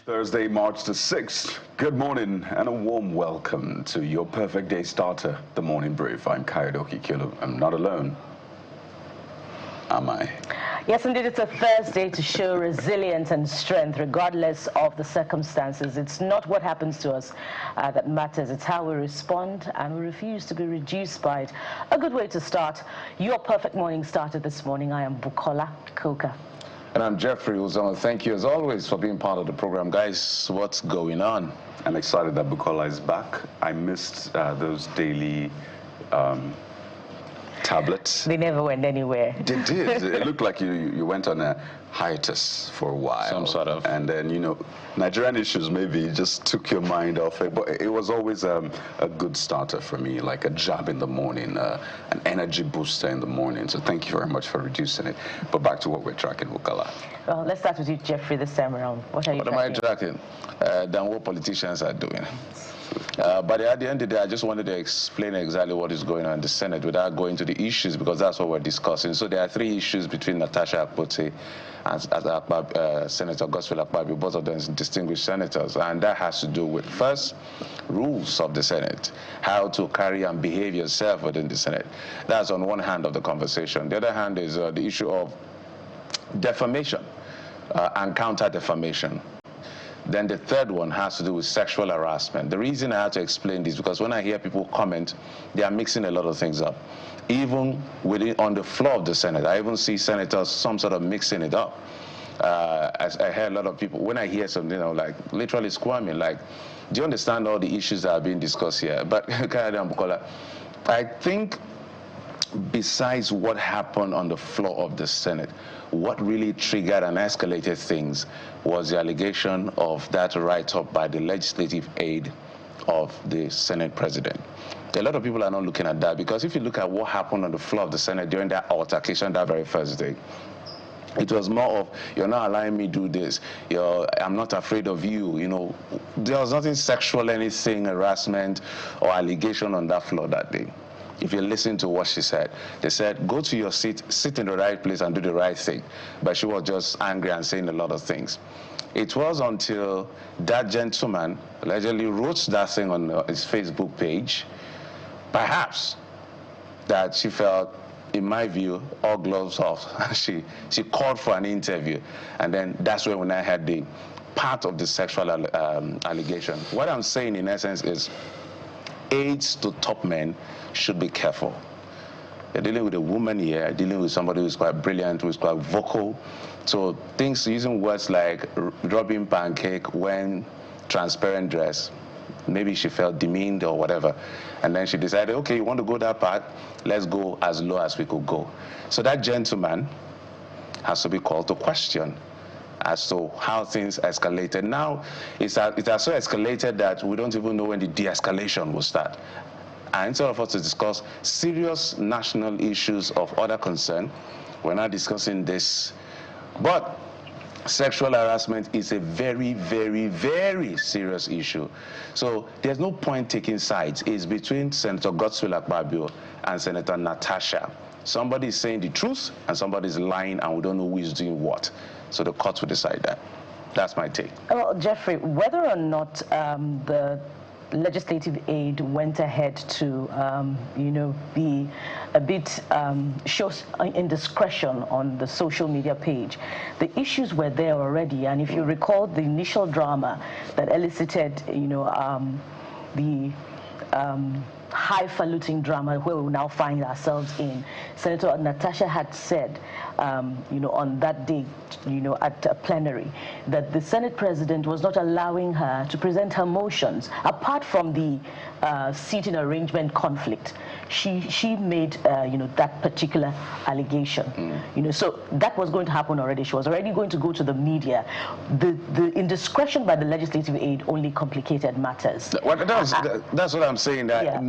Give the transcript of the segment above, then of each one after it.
Thursday, March the 6th. Good morning and a warm welcome to your perfect day starter, the Morning Brief. I'm Kayodoki Kilo. I'm not alone, am I? Yes, indeed, it's a Thursday to show resilience and strength regardless of the circumstances. It's not what happens to us that matters. It's how we respond, and we refuse to be reduced by it. A good way to start your perfect morning starter this morning. I am Bukola Koka. And I'm Jeffrey Uzoma. Thank you as always for being part of the program. Guys, what's going on? I'm excited that Bukola is back. I missed those daily tablets. They never went anywhere. They did. It looked like you went on a hiatus for a while. Some sort of. And then, you know, Nigerian issues maybe just took your mind off it. But it was always a good starter for me, like a jab in the morning, an energy booster in the morning. So thank you very much for reducing it. But back to what we're tracking, Bukola. Well, let's start with you, Jeffrey, this time around. What are you tracking? What am I tracking? Than what politicians are doing. But at the end of the day, I just wanted to explain exactly what is going on in the Senate without going to the issues, because that's what we're discussing. So there are three issues between Natasha Akpoti and Senator Godswill Akpabio, both of them distinguished senators, and that has to do with, first, rules of the Senate, how to carry and behave yourself within the Senate. That's on one hand of the conversation. The other hand is the issue of defamation and counter-defamation. Then the third one has to do with sexual harassment. The reason I have to explain this, because when I hear people comment, they are mixing a lot of things up. Even on the floor of the Senate, I even see senators some sort of mixing it up. As I hear a lot of people, when I hear something, I'm like literally squirming, like, do you understand all the issues that are being discussed here? But I think besides what happened on the floor of the Senate, what really triggered and escalated things was the allegation of that write-up by the legislative aide of the Senate president. A lot of people are not looking at that, because if you look at what happened on the floor of the Senate during that altercation that very first day, it was more of, you're not allowing me do this, I'm not afraid of you, you know. There was nothing sexual, anything, harassment or allegation on that floor that day. If you listen to what she said, they said, go to your seat, sit in the right place and do the right thing. But she was just angry and saying a lot of things. It was until that gentleman allegedly wrote that thing on his Facebook page, perhaps, that she felt, in my view, all gloves off. She called for an interview, and then that's when I had the part of the sexual allegation. What I'm saying in essence is, aides to top men should be careful. They're dealing with a woman here, dealing with somebody who's quite brilliant, who's quite vocal. So things, using words like rubbing pancake when transparent dress, maybe she felt demeaned or whatever. And then she decided, okay, you want to go that part, let's go as low as we could go. So that gentleman has to be called to question as to how things escalated. Now, it has so escalated that we don't even know when the de-escalation will start. And instead of us to discuss serious national issues of other concern, we're not discussing this. But sexual harassment is a very, very, very serious issue. So there's no point taking sides. It's between Senator Godswill Akpabio and Senator Natasha. Somebody is saying the truth and somebody is lying, and we don't know who is doing what. So the court will decide that. That's my take. Well, Jeffrey, whether or not the legislative aid went ahead to, be a bit shows indiscretion on the social media page, the issues were there already. And if you recall the initial drama that elicited, the highfalutin drama where we now find ourselves in, Senator Natasha had said, on that day, at a plenary, that the Senate president was not allowing her to present her motions. Apart from the seating arrangement conflict, she made, that particular allegation. So that was going to happen already. She was already going to go to the media. The indiscretion by the legislative aid only complicated matters. Well, that's what I'm saying. That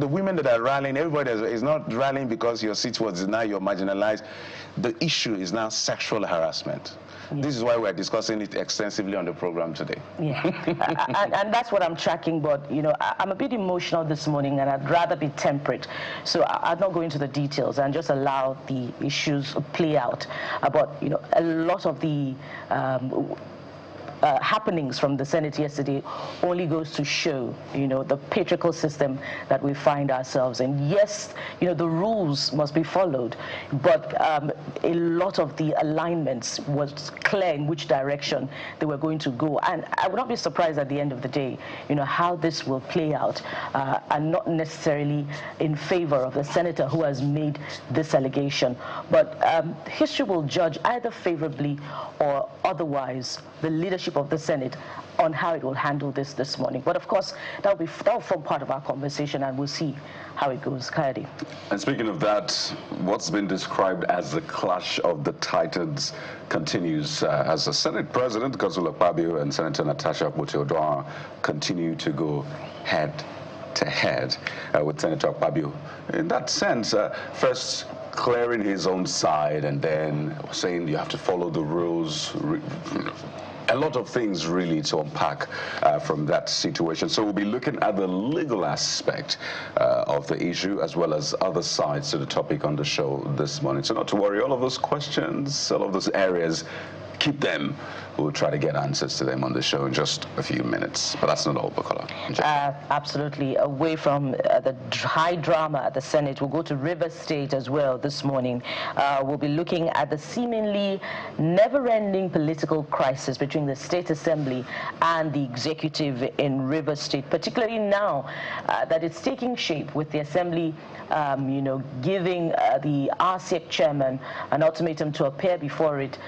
the women that are rallying, everybody is not rallying because your seat was denied, you're marginalized. The issue is now sexual harassment. Yeah. This is why we're discussing it extensively on the program today. Yeah, and that's what I'm tracking. But I'm a bit emotional this morning, and I'd rather be temperate. So I'll not go into the details and just allow the issues play out. But a lot of the happenings from the Senate yesterday only goes to show, the patriarchal system that we find ourselves in. Yes, the rules must be followed, but a lot of the alignments was clear in which direction they were going to go. And I would not be surprised at the end of the day, how this will play out, and not necessarily in favor of the senator who has made this allegation. But history will judge either favorably or otherwise the leadership of the Senate on how it will handle this morning. But of course, that will form part of our conversation, and we'll see how it goes. Kayode. And speaking of that, what's been described as the clash of the titans continues as the Senate President, Godswill Akpabio, and Senator Natasha Akpoti continue to go head to head with Senator Akpabio. In that sense, first clearing his own side and then saying you have to follow the rules. A lot of things really to unpack from that situation. So we'll be looking at the legal aspect of the issue as well as other sides to the topic on the show this morning. So not to worry, all of those questions, all of those areas, keep them. We'll try to get answers to them on the show in just a few minutes. But that's not all, Bukola. Absolutely. Away from the high drama at the Senate, we'll go to Rivers State as well this morning. We'll be looking at the seemingly never-ending political crisis between the State Assembly and the executive in Rivers State, particularly now that it's taking shape with the Assembly giving the RCEC chairman an ultimatum to appear before it,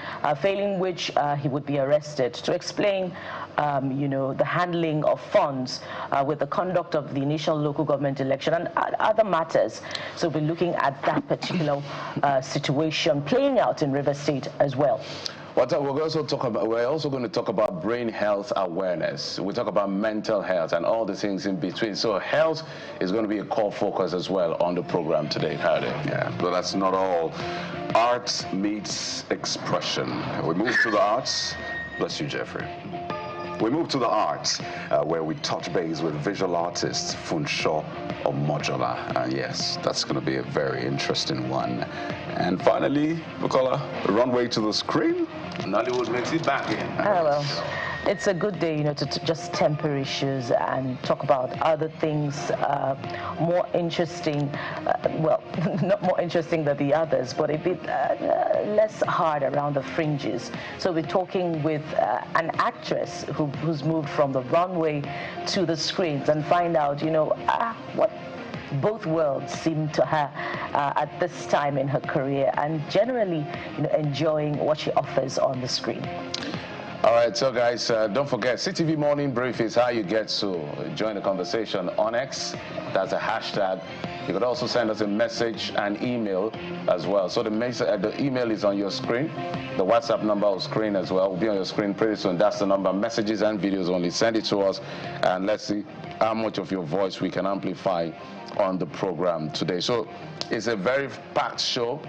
failing which he would be arrested. To explain, the handling of funds with the conduct of the initial local government election and other matters. So we're looking at that particular situation playing out in Rivers State as well. We're also going to talk about brain health awareness. We talk about mental health and all the things in between. So health is going to be a core focus as well on the program today. Yeah, but that's not all. Art meets expression. We move to the arts. Bless you, Jeffrey. We move to the arts, where we touch base with visual artist Funsho Omojola. Yes, that's going to be a very interesting one. And finally, Bukola, runway to the screen. Nollywood makes it back in. Oh, well, it's a good day, to just temper issues and talk about other things more interesting. Well, not more interesting than the others, but a bit less hard around the fringes. So we're talking with an actress who's moved from the runway to the screens and find out, what both worlds seem to her at this time in her career, and generally, enjoying what she offers on the screen. All right, so guys, don't forget, CTV Morning Brief is how you get to join the conversation on X. That's a hashtag. You could also send us a message and email as well. So the email is on your screen. The WhatsApp number on screen as well will be on your screen pretty soon. That's the number. Messages and videos only. Send it to us, and let's see how much of your voice we can amplify on the program today. So it's a very packed show,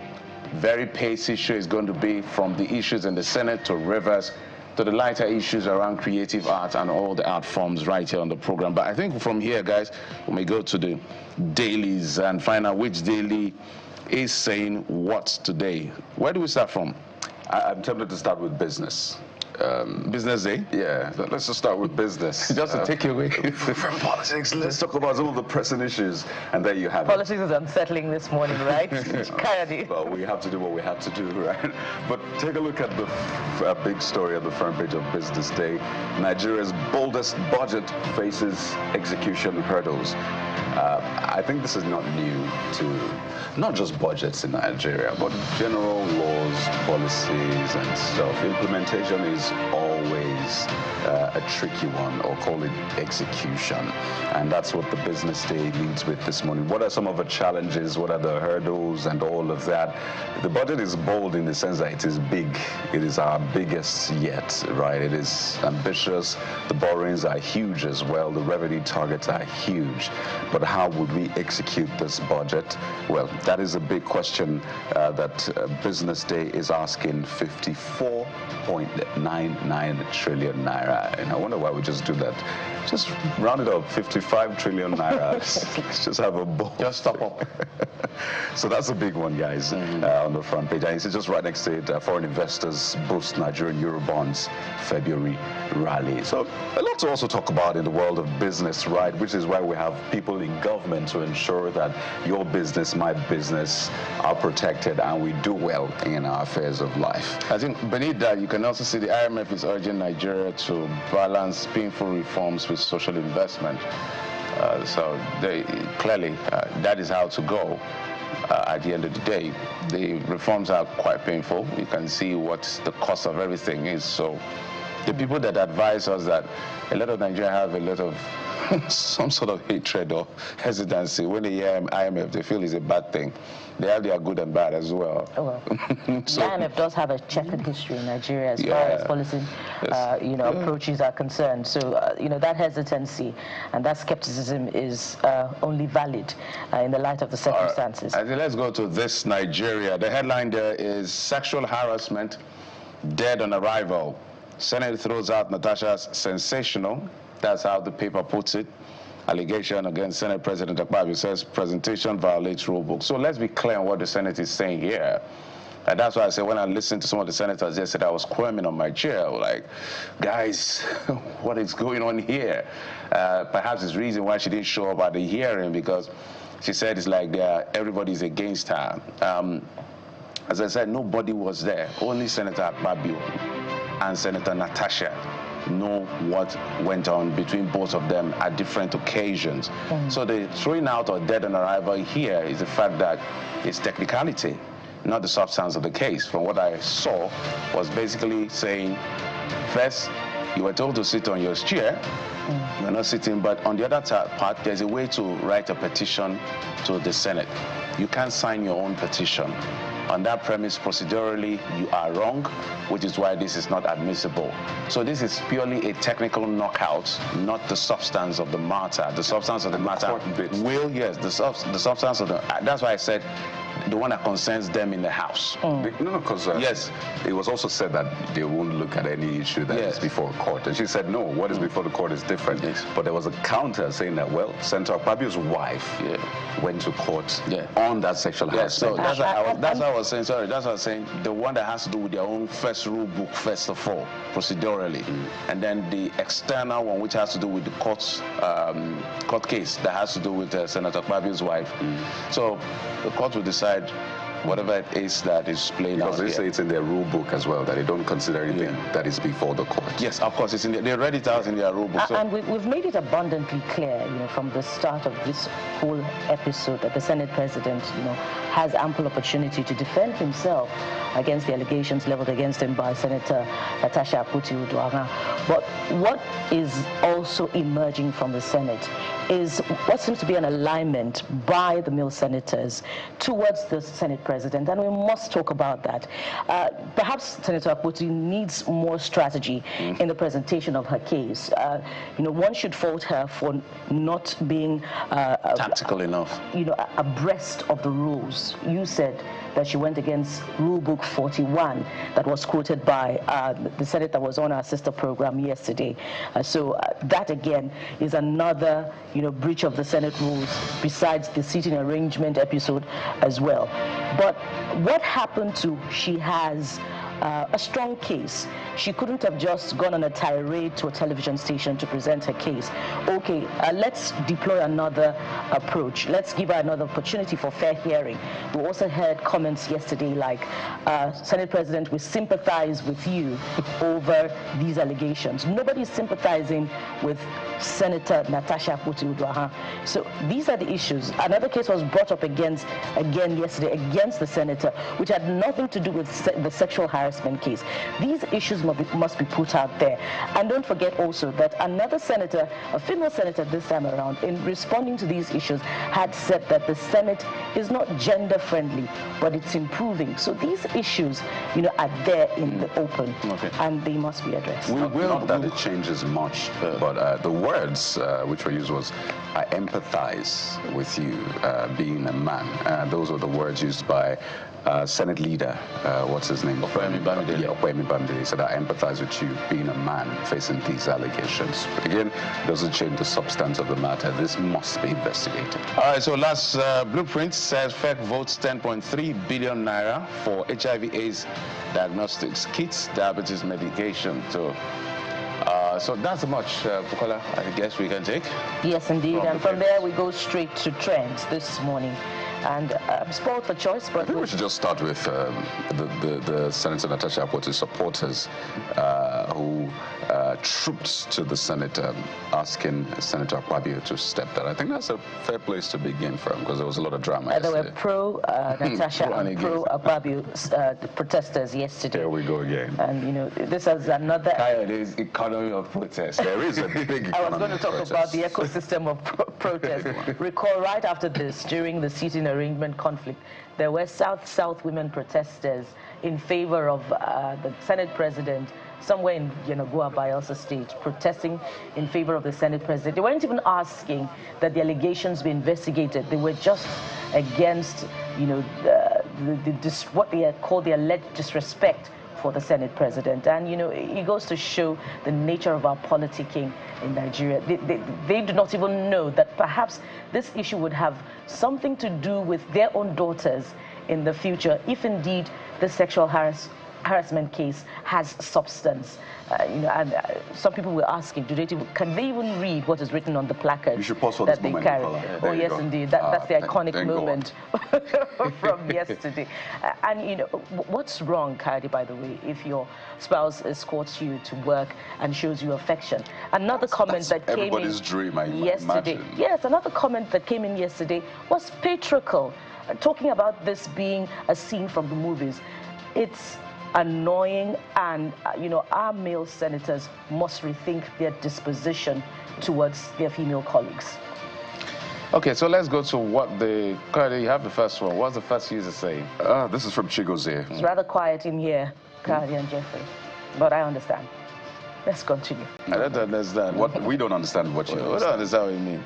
very pacey show. It's going to be from the issues in the Senate to Rivers, to the lighter issues around creative art and all the art forms right here on the program. But I think from here, guys, we may go to the dailies and find out which daily is saying what today. Where do we start from? I'm tempted to start with business. Business day? Yeah, let's just start with business. Just to take you away from politics, let's talk about some of the pressing issues, and there you have Politics it. is unsettling this morning, right? Well, we have to do what we have to do, right? But take a look at the big story at the front page of Business Day. Nigeria's boldest budget faces execution hurdles. I think this is not new to not just budgets in Nigeria, but general laws, policies, and stuff. Implementation is always a tricky one, or call it execution. And that's what the Business Day leads with this morning. What are some of the challenges? What are the hurdles and all of that? The budget is bold in the sense that it is big. It is our biggest yet, right? It is ambitious. The borrowings are huge as well. The revenue targets are huge. But how would we execute this budget? Well, that is a big question that Business Day is asking. 54.99 1 trillion naira. And I wonder why we just do that. Just round it up, 55 trillion naira. Let's just have a ball. Just stop up. So that's a big one, guys, on the front page. And it's just right next to it, foreign investors boost Nigerian Eurobonds February rally. So a lot to also talk about in the world of business, right? Which is why we have people in government to ensure that your business, my business, are protected and we do well in our affairs of life. I think beneath that, you can also see the IMF is urging Nigeria to balance painful reforms with social investment. So clearly, that is how to go. At the end of the day, the reforms are quite painful. You can see what the cost of everything is. So the people that advise us that a lot of Nigerians have a lot of some sort of hatred or hesitancy when they hear IMF, they feel it's a bad thing. They have their good and bad as well. Oh, well. So, the IMF does have a checkered history in Nigeria as far as policy, approaches are concerned. So, that hesitancy and that skepticism is only valid in the light of the circumstances. I think let's go to this Nigeria. The headline there is sexual harassment, dead on arrival. Senate throws out Natasha's sensational, that's how the paper puts it, allegation against Senate President Akpoti. Says presentation violates rule book. So let's be clear on what the Senate is saying here. And that's why I say when I listened to some of the senators yesterday, I was squirming on my chair, like, guys, what is going on here? Perhaps it's the reason why she didn't show up at the hearing, because she said it's like everybody's against her. As I said, nobody was there. Only Senator Akpoti and Senator Natasha know what went on between both of them at different occasions. So the throwing out or dead on arrival here is the fact that it's technicality, not the substance of the case. From what I saw, was basically saying, first, you were told to sit on your chair. You're not sitting, but on the other part, there's a way to write a petition to the Senate. You can't sign your own petition. On that premise, procedurally, you are wrong, which is why this is not admissible. So this is purely a technical knockout, not the substance of the matter. The substance of the matter will, yes, the substance of the, that's why I said the one that concerns them in the House. No, because yes, it was also said that they won't look at any issue that is before a court. And she said, no, what is before the court is different. Yes. But there was a counter saying that, well, Senator Akpabio's wife went to court on that sexual harassment. So that's what I was saying, sorry, that's what I was saying, the one that has to do with their own first rule book, first of all, procedurally, and then the external one, which has to do with the court case that has to do with Senator Akpabio's wife. So the court will decide whatever it is that is playing out. Because they say it's in their rule book as well, that they don't consider anything that is before the court. Yes, of course, it's in they read it out in their rule book. So. And we've made it abundantly clear, from the start of this whole episode, that the Senate President, has ample opportunity to defend himself against the allegations leveled against him by Senator Natasha Akpoti. But what is also emerging from the Senate is what seems to be an alignment by the male senators towards the Senate President, and we must talk about that. Perhaps Senator Akpoti needs more strategy in the presentation of her case. One should fault her for not being tactical enough, abreast of the rules. You said that she went against Rule Book 41 that was quoted by the Senate that was on our sister program yesterday. So that again is another breach of the Senate rules, besides the seating arrangement episode as well. But what happened to she has a strong case. She couldn't have just gone on a tirade to a television station to present her case. Okay, let's deploy another approach. Let's give her another opportunity for fair hearing. We also heard comments yesterday like, Senate President, we sympathize with you over these allegations. Nobody's sympathizing with Senator Natasha Akpoti. So these are the issues. Another case was brought up again yesterday against the senator, which had nothing to do with the sexual harassment case. These issues must be put out there. And don't forget also that another senator, a female senator this time around, in responding to these issues, had said that the Senate is not gender friendly, but it's improving. So these issues, are there in the open, and they must be addressed. Not that it changes much, but the words which were used was, I empathize with you being a man. Those were the words used by Senate leader, what's his name? Opeyemi Bamidele. Yeah, Opeyemi Bamidele said, I empathize with you being a man facing these allegations. But again, doesn't change the substance of the matter. This must be investigated. All right, so last blueprint says FEC votes 10.3 billion naira for HIV/AIDS diagnostics kits, diabetes medication. So that's much, Bukola, I guess we can take. Yes, indeed. And from there, we go straight to trends this morning. And spoiled for choice, but I think we should just start with the Senator Natasha Akpoti supporters who trooped to the Senate asking Senator Akpabio to step down. I think that's a fair place to begin from because there was a lot of drama there were pro-Natasha and pro-Akpabio protesters yesterday. There we go again. And, you know, this is another... There is economy of protest. There is a big I was going to talk about the ecosystem of protest. Recall right after this, during the seating arrangement conflict, there were South women protesters in favor of the Senate president somewhere in Goa Bayelsa State, protesting in favor of the Senate president. They weren't even asking that the allegations be investigated. They were just against, you know, what they call the alleged disrespect for the Senate president. And, you know, it goes to show the nature of our politicking in Nigeria. They do not even know that perhaps this issue would have something to do with their own daughters in the future, if indeed the sexual harassment case has substance. You know, and some people were asking, can they even read what is written on the placard that they carry? Oh, yes, indeed. That's the iconic moment from yesterday. And, you know, what's wrong, Kadi, by the way, if your spouse escorts you to work and shows you affection? Another comment that came in yesterday. Yes, another comment that came in yesterday was patriarchal, talking about this being a scene from the movies. It's annoying, and you know, our male senators must rethink their disposition towards their female colleagues. Okay, so let's go to what you have the first one. What's the first user saying? This is from Chigozie. It's rather quiet in here, Kadi and Jeffrey, but I understand. Let's continue. I don't understand. We don't understand what you understand. We don't understand what you mean.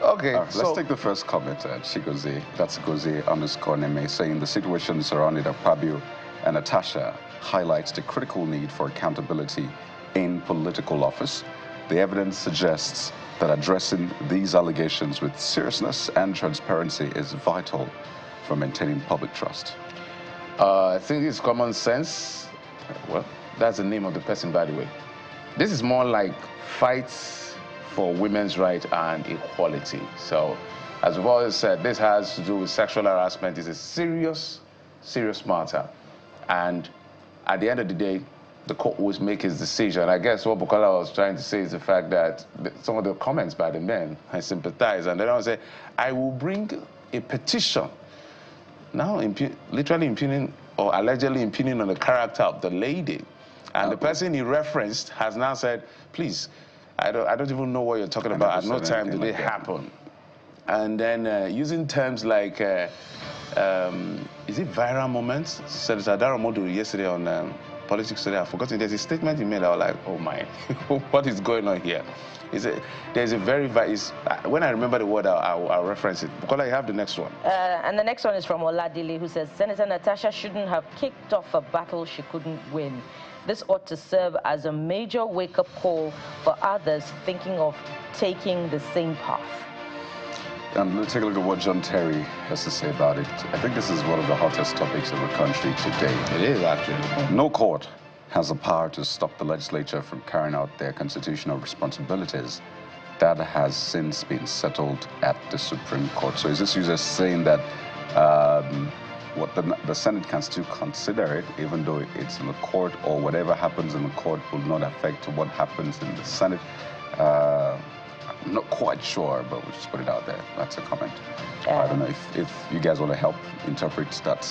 Okay, let's take the first comment, Chigozie. That's Gozie_Neme, saying the situation surrounding Akpabio and Natasha highlights the critical need for accountability in political office. The evidence suggests that addressing these allegations with seriousness and transparency is vital for maintaining public trust. I think it's common sense. Well, that's the name of the person, by the way. This is more like fights for women's rights and equality. So, as we've always said, this has to do with sexual harassment. It's a serious, serious matter. And at the end of the day, the court will make its decision. I guess what Bukola was trying to say is the fact that some of the comments by the men, I sympathize. And then I would say, I will bring a petition, now literally impugning or allegedly impugning on the character of the lady. And the person he referenced has now said, please, I don't even know what you're talking about. At no time did it happen. And then using terms like, is it viral moments? Senator Daramodu yesterday on PoliticsToday, I've forgotten. There's a statement he made. I was like, oh my, what is going on here? There's a very, when I remember the word, I'll reference it. Bukola, you have the next one. And the next one is from Oladile, who says, Senator Natasha shouldn't have kicked off a battle she couldn't win. This ought to serve as a major wake-up call for others thinking of taking the same path. Let's take a look at what John Terry has to say about it. I think this is one of the hottest topics in the country today. It is, actually. No court has the power to stop the legislature from carrying out their constitutional responsibilities. That has since been settled at the Supreme Court. So is this user saying that what the Senate can still consider it, even though it's in the court, or whatever happens in the court will not affect what happens in the Senate? I'm not quite sure, but we'll just put it out there. That's a comment. I don't know if you guys want to help interpret that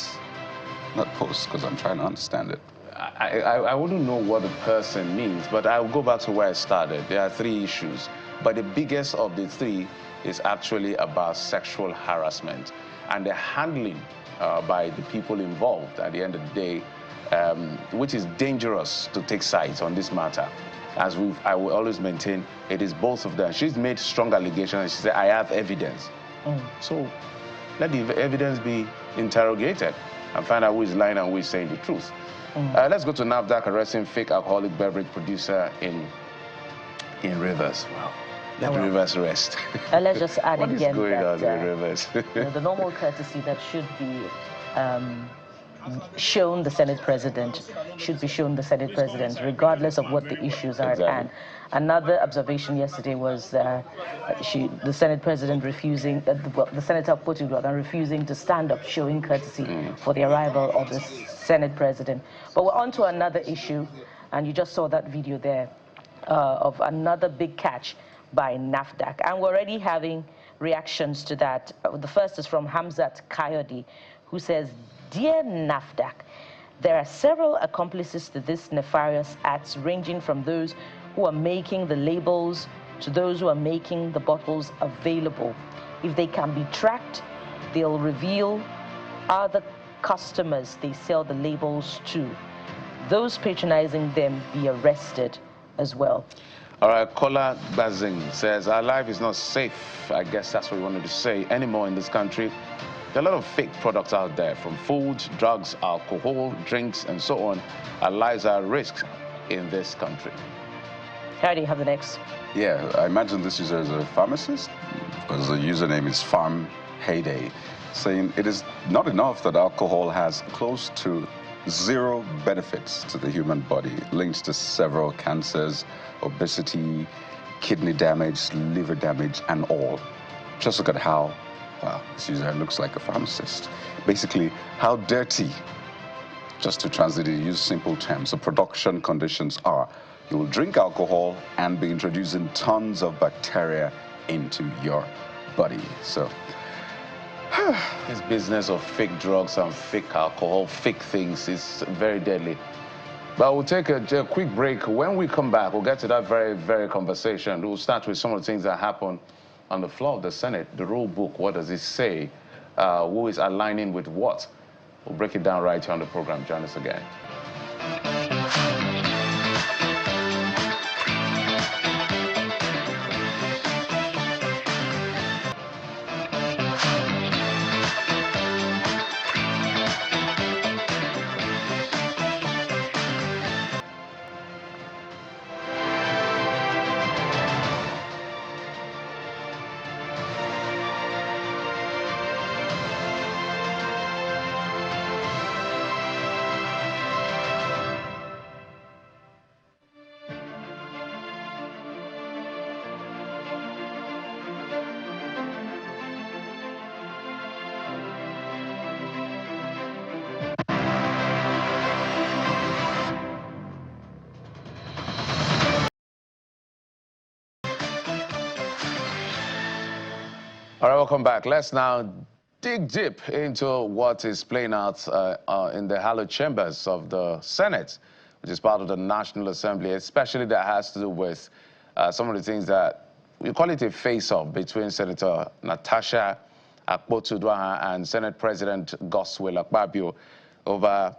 post, because I'm trying to understand it. I wouldn't know what the person means, but I'll go back to where I started. There are three issues, but the biggest of the three is actually about sexual harassment and the handling by the people involved at the end of the day, which is dangerous to take sides on this matter. As I will always maintain, it is both of them. She's made strong allegations and she said, I have evidence. So let the evidence be interrogated. and find out who is lying and who is saying the truth. Let's go to NAFDAC arresting fake alcoholic beverage producer in Rivers. Wow. Let Rivers rest. Let's just add what again is going that on in Rivers? the normal courtesy that should be shown the Senate President should be shown the Senate President, regardless of what the issues are at hand. Another observation yesterday was the Senate President refusing, the Senator Akpoti refusing to stand up, showing courtesy for the arrival of the Senate President. But we're on to another issue, and you just saw that video there of another big catch by NAFDAC. And we're already having reactions to that. The first is from Hamzat Kayode, who says, "Dear NAFDAC, there are several accomplices to this nefarious acts, ranging from those who are making the labels to those who are making the bottles available. If they can be tracked, they'll reveal other customers they sell the labels to. Those patronizing them be arrested as well." All right, Kola Bazing says, "Our life is not safe." I guess that's what we wanted to say anymore in this country. There are a lot of fake products out there, from food, drugs, alcohol, drinks, and so on. Our lives are at risk in this country. How do you have the next? Yeah, I imagine this user is a pharmacist, because the username is Farm Heyday, saying it is not enough that alcohol has close to zero benefits to the human body, linked to several cancers, obesity, kidney damage, liver damage, and all. Just look at how, well, this user looks like a pharmacist. Basically, how dirty, just to translate it, use simple terms, the production conditions are. You will drink alcohol and be introducing tons of bacteria into your body. So, this business of fake drugs and fake alcohol, fake things, is very deadly. But we'll take a quick break. When we come back, we'll get to that very conversation. We'll start with some of the things that happen on the floor of the Senate. The rule book, what does it say? Who is aligning with what? We'll break it down right here on the program. Join us again. All right, welcome back. Let's now dig deep into what is playing out in the hallowed chambers of the Senate, which is part of the National Assembly, especially that has to do with some of the things that we call it a face-off between Senator Natasha Akpoti and Senate President Godswill Akpabio over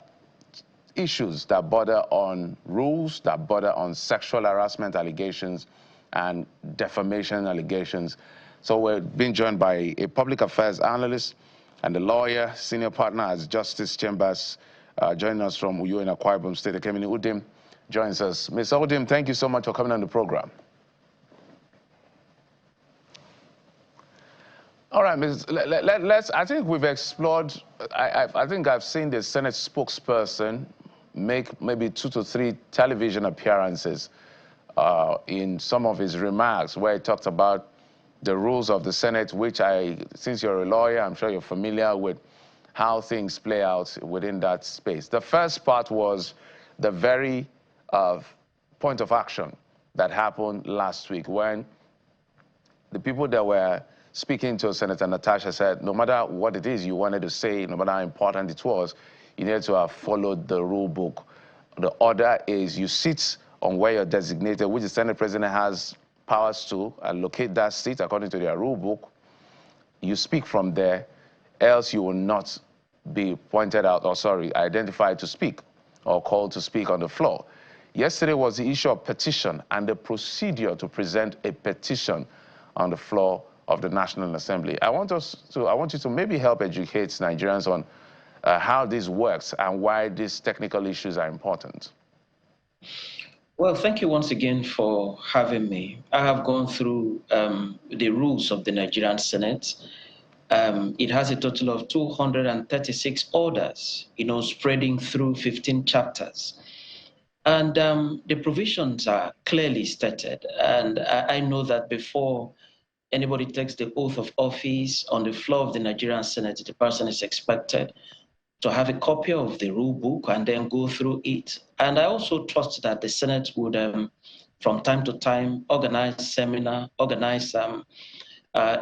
issues that border on rules, that border on sexual harassment allegations and defamation allegations. So we're being joined by a public affairs analyst and a lawyer, senior partner at Justice Chambers, joining us from Uyo in Akwa Ibom State. Ekemini Udim joins us. Mr. Udim, thank you so much for coming on the program. All right, let's, I think we've explored, I think I've seen the Senate spokesperson make maybe 2 to 3 television appearances in some of his remarks where he talked about the rules of the Senate, which since you're a lawyer, I'm sure you're familiar with how things play out within that space. The first part was the very point of action that happened last week when the people that were speaking to Senator Natasha said, no matter what it is you wanted to say, no matter how important it was, you needed to have followed the rule book. The order is you sit on where you're designated, which the Senate President has powers to allocate that seat according to their rule book. You speak from there, else you will not be pointed out, or sorry, identified to speak or called to speak on the floor. Yesterday was the issue of petition and the procedure to present a petition on the floor of the National Assembly. I want you to maybe help educate Nigerians on how this works and why these technical issues are important. Well, thank you once again for having me. I have gone through the rules of the Nigerian Senate. It has a total of 236 orders, spreading through 15 chapters. And the provisions are clearly stated. And I know that before anybody takes the oath of office on the floor of the Nigerian Senate, the person is expected to have a copy of the rule book and then go through it. And I also trust that the Senate would, from time to time, organize seminar, organize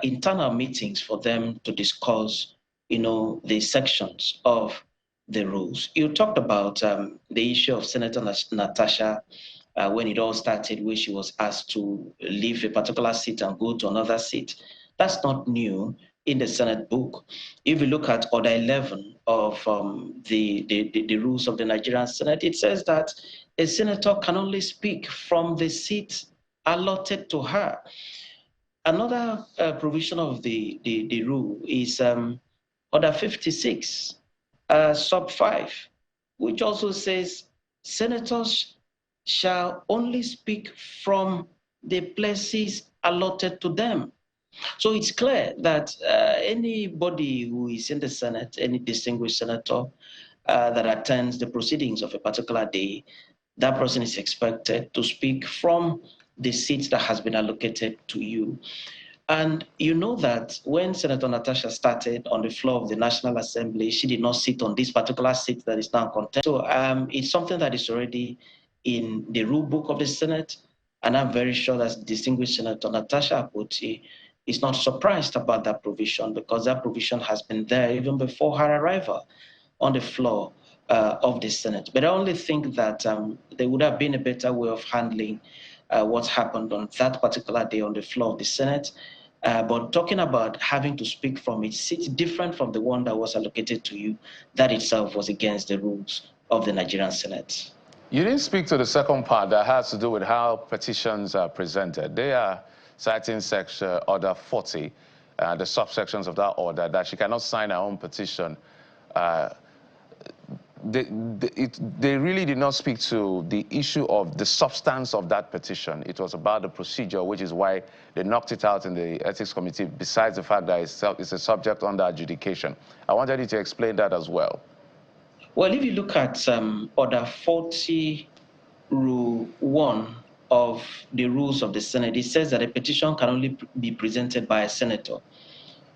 internal meetings for them to discuss, the sections of the rules. You talked about the issue of Senator Natasha when it all started, where she was asked to leave a particular seat and go to another seat. That's not new in the Senate book. If you look at Order 11 of the rules of the Nigerian Senate, it says that a senator can only speak from the seat allotted to her. Another provision of the rule is Order 56, sub 5, which also says senators shall only speak from the places allotted to them. So it's clear that anybody who is in the Senate, any distinguished senator that attends the proceedings of a particular day, that person is expected to speak from the seat that has been allocated to you. And you know that when Senator Natasha started on the floor of the National Assembly, she did not sit on this particular seat that is now contested. So it's something that is already in the rule book of the Senate. And I'm very sure that distinguished Senator Natasha Akpoti is not surprised about that provision, because that provision has been there even before her arrival on the floor of the Senate. But I only think that there would have been a better way of handling what happened on that particular day on the floor of the Senate. But talking about having to speak from a seat different from the one that was allocated to you, that itself was against the rules of the Nigerian Senate. You didn't speak to the second part that has to do with how petitions are presented. They are citing section Order 40, the subsections of that order, that she cannot sign her own petition. They really did not speak to the issue of the substance of that petition. It was about the procedure, which is why they knocked it out in the Ethics Committee, besides the fact that it's a subject under adjudication. I wanted you to explain that as well. Well, if you look at Order 40, Rule 1 of the rules of the Senate, it says that a petition can only be presented by a senator.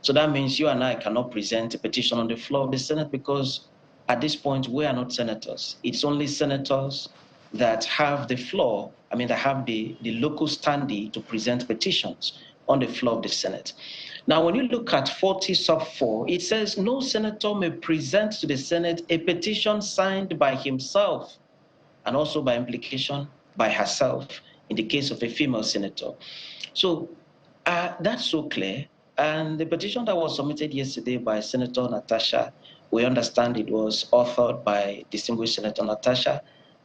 So that means you and I cannot present a petition on the floor of the Senate, because at this point, we are not senators. It's only senators that have the floor, that have the local standing to present petitions on the floor of the Senate. Now, when you look at 40 sub 4, it says no senator may present to the Senate a petition signed by himself, and also by implication by herself in the case of a female senator. So that's so clear. And the petition that was submitted yesterday by Senator Natasha, we understand it was authored by distinguished Senator Natasha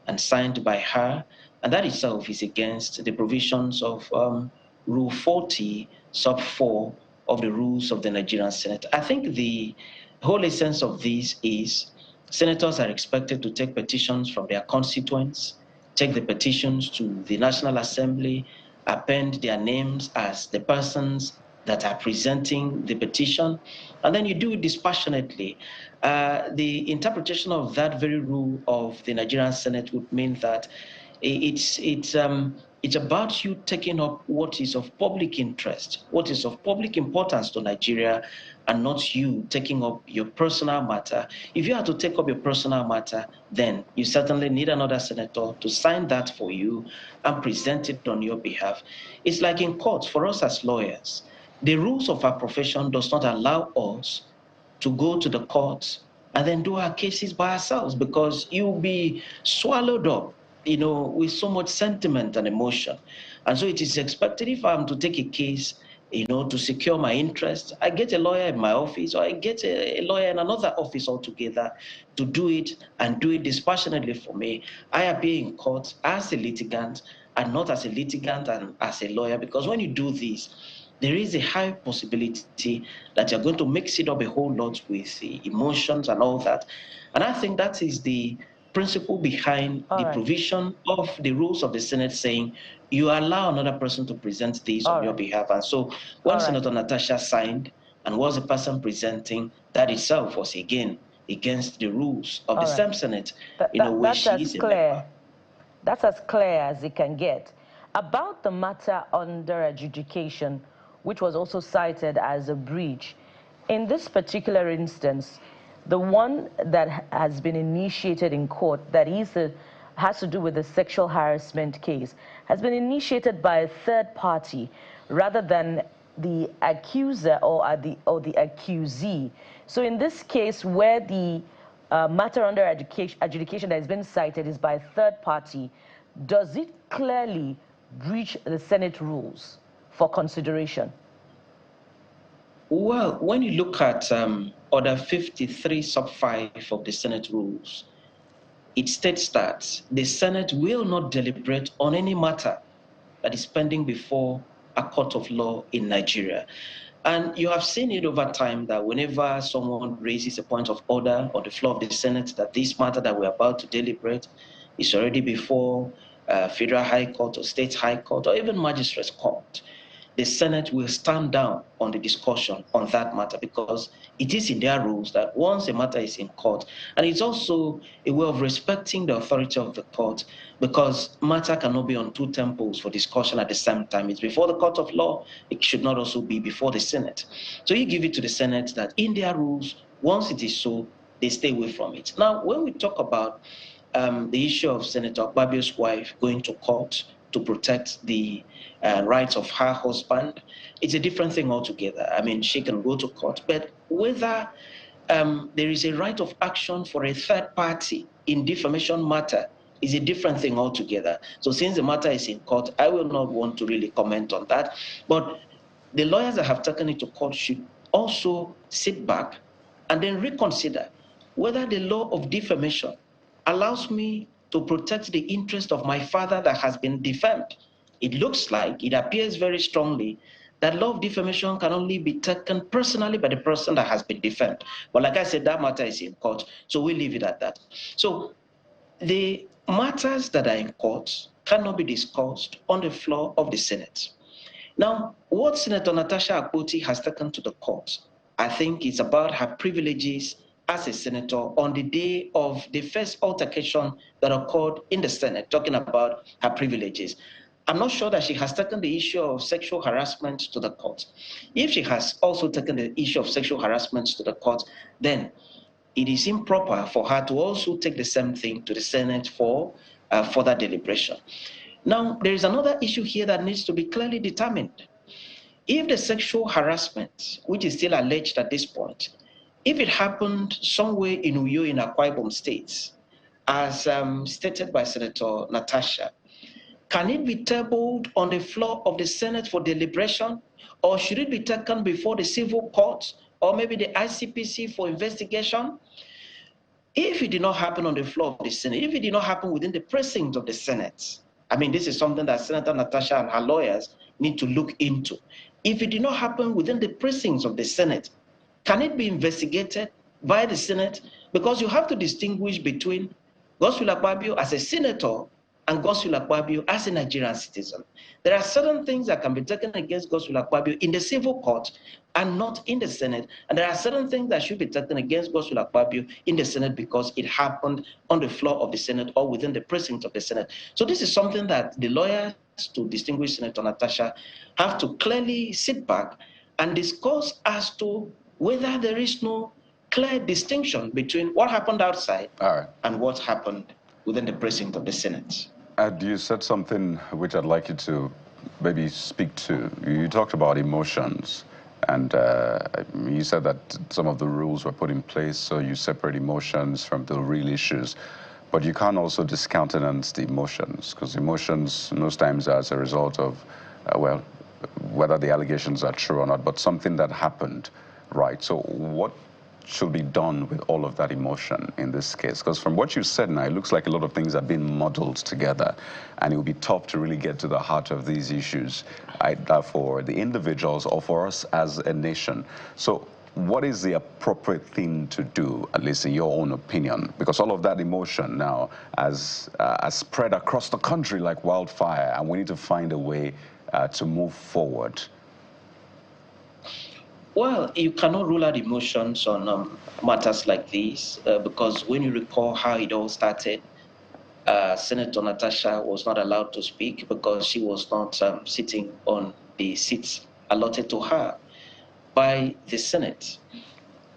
and signed by her. And that itself is against the provisions of Rule 40, sub 4 of the rules of the Nigerian Senate. I think the whole essence of this is senators are expected to take petitions from their constituents, take the petitions to the National Assembly, append their names as the persons that are presenting the petition, and then you do it dispassionately. The interpretation of that very rule of the Nigerian Senate would mean that it's about you taking up what is of public interest, what is of public importance to Nigeria, and not you taking up your personal matter. If you have to take up your personal matter, then you certainly need another senator to sign that for you and present it on your behalf. It's like in court, for us as lawyers, the rules of our profession does not allow us to go to the courts and then do our cases by ourselves, because you'll be swallowed up, with so much sentiment and emotion. And so it is expected, if I'm to take a case, to secure my interest, I get a lawyer in my office, or I get a lawyer in another office altogether to do it, and do it dispassionately for me. I appear in court as a litigant, and not as a litigant and as a lawyer, because when you do this, there is a high possibility that you're going to mix it up a whole lot with the emotions and all that. And I think that is the principle behind the provision of the rules of the Senate saying you allow another person to present this on your behalf. And so when Senator Natasha signed and was the person presenting, that itself was again against the rules of the same Senate where she is a member. That's as clear as it can get. About the matter under adjudication, which was also cited as a breach, in this particular instance, the one that has been initiated in court, that has to do with the sexual harassment case, has been initiated by a third party rather than the accuser or the accusee. So in this case, where the matter under adjudication that has been cited is by a third party, does it clearly breach the Senate rules for consideration? Well, when you look at Order 53 sub 5 of the Senate rules, it states that the Senate will not deliberate on any matter that is pending before a court of law in Nigeria. And you have seen it over time that whenever someone raises a point of order on the floor of the Senate that this matter that we're about to deliberate is already before Federal High Court or State High Court or even Magistrates Court, the Senate will stand down on the discussion on that matter because it is in their rules that once a matter is in court, and it's also a way of respecting the authority of the court because matter cannot be on two temples for discussion at the same time. It's before the court of law. It should not also be before the Senate. So you give it to the Senate that in their rules, once it is so, they stay away from it. Now, when we talk about the issue of Senator Akpabio's wife going to court to protect the rights of her husband, it's a different thing altogether. I mean, she can go to court, but whether there is a right of action for a third party in defamation matter is a different thing altogether. So since the matter is in court, I will not want to really comment on that. But the lawyers that have taken it to court should also sit back and then reconsider whether the law of defamation allows me to protect the interest of my father that has been defamed. It looks like, it appears very strongly, that law of defamation can only be taken personally by the person that has been defamed. But like I said, that matter is in court, so we leave it at that. So the matters that are in court cannot be discussed on the floor of the Senate. Now, what Senator Natasha Akpoti has taken to the court, I think is about her privileges as a senator on the day of the first altercation that occurred in the Senate, talking about her privileges. I'm not sure that she has taken the issue of sexual harassment to the court. If she has also taken the issue of sexual harassment to the court, then it is improper for her to also take the same thing to the Senate for further deliberation. Now, there is another issue here that needs to be clearly determined. If the sexual harassment, which is still alleged at this point, if it happened somewhere in Uyo in Akwa Ibom State, as stated by Senator Natasha, can it be tabled on the floor of the Senate for deliberation, or should it be taken before the civil court, or maybe the ICPC for investigation? If it did not happen on the floor of the Senate, if it did not happen within the precinct of the Senate, I mean, this is something that Senator Natasha and her lawyers need to look into. If it did not happen within the precincts of the Senate, can it be investigated by the Senate? Because you have to distinguish between Godswill Akpabio as a senator and Godswill Akpabio as a Nigerian citizen. There are certain things that can be taken against Godswill Akpabio in the civil court and not in the Senate. And there are certain things that should be taken against Godswill Akpabio in the Senate because it happened on the floor of the Senate or within the precinct of the Senate. So this is something that the lawyers to distinguish Senator Natasha have to clearly sit back and discuss as to whether there is no clear distinction between what happened outside and what happened within the precinct of the Senate. You said something which I'd like you to maybe speak to. You talked about emotions, and you said that some of the rules were put in place so you separate emotions from the real issues. But you can't also discountenance the emotions, because emotions most times are as a result of, well, whether the allegations are true or not, but something that happened. Right, so what should be done with all of that emotion in this case? Because from what you said now, it looks like a lot of things are being muddled together, and it will be tough to really get to the heart of these issues, either for the individuals or for us as a nation. So what is the appropriate thing to do, at least in your own opinion? Because all of that emotion now has spread across the country like wildfire, and we need to find a way to move forward. Well, you cannot rule out emotions on matters like these because when you recall how it all started, Senator Natasha was not allowed to speak because she was not sitting on the seats allotted to her by the Senate.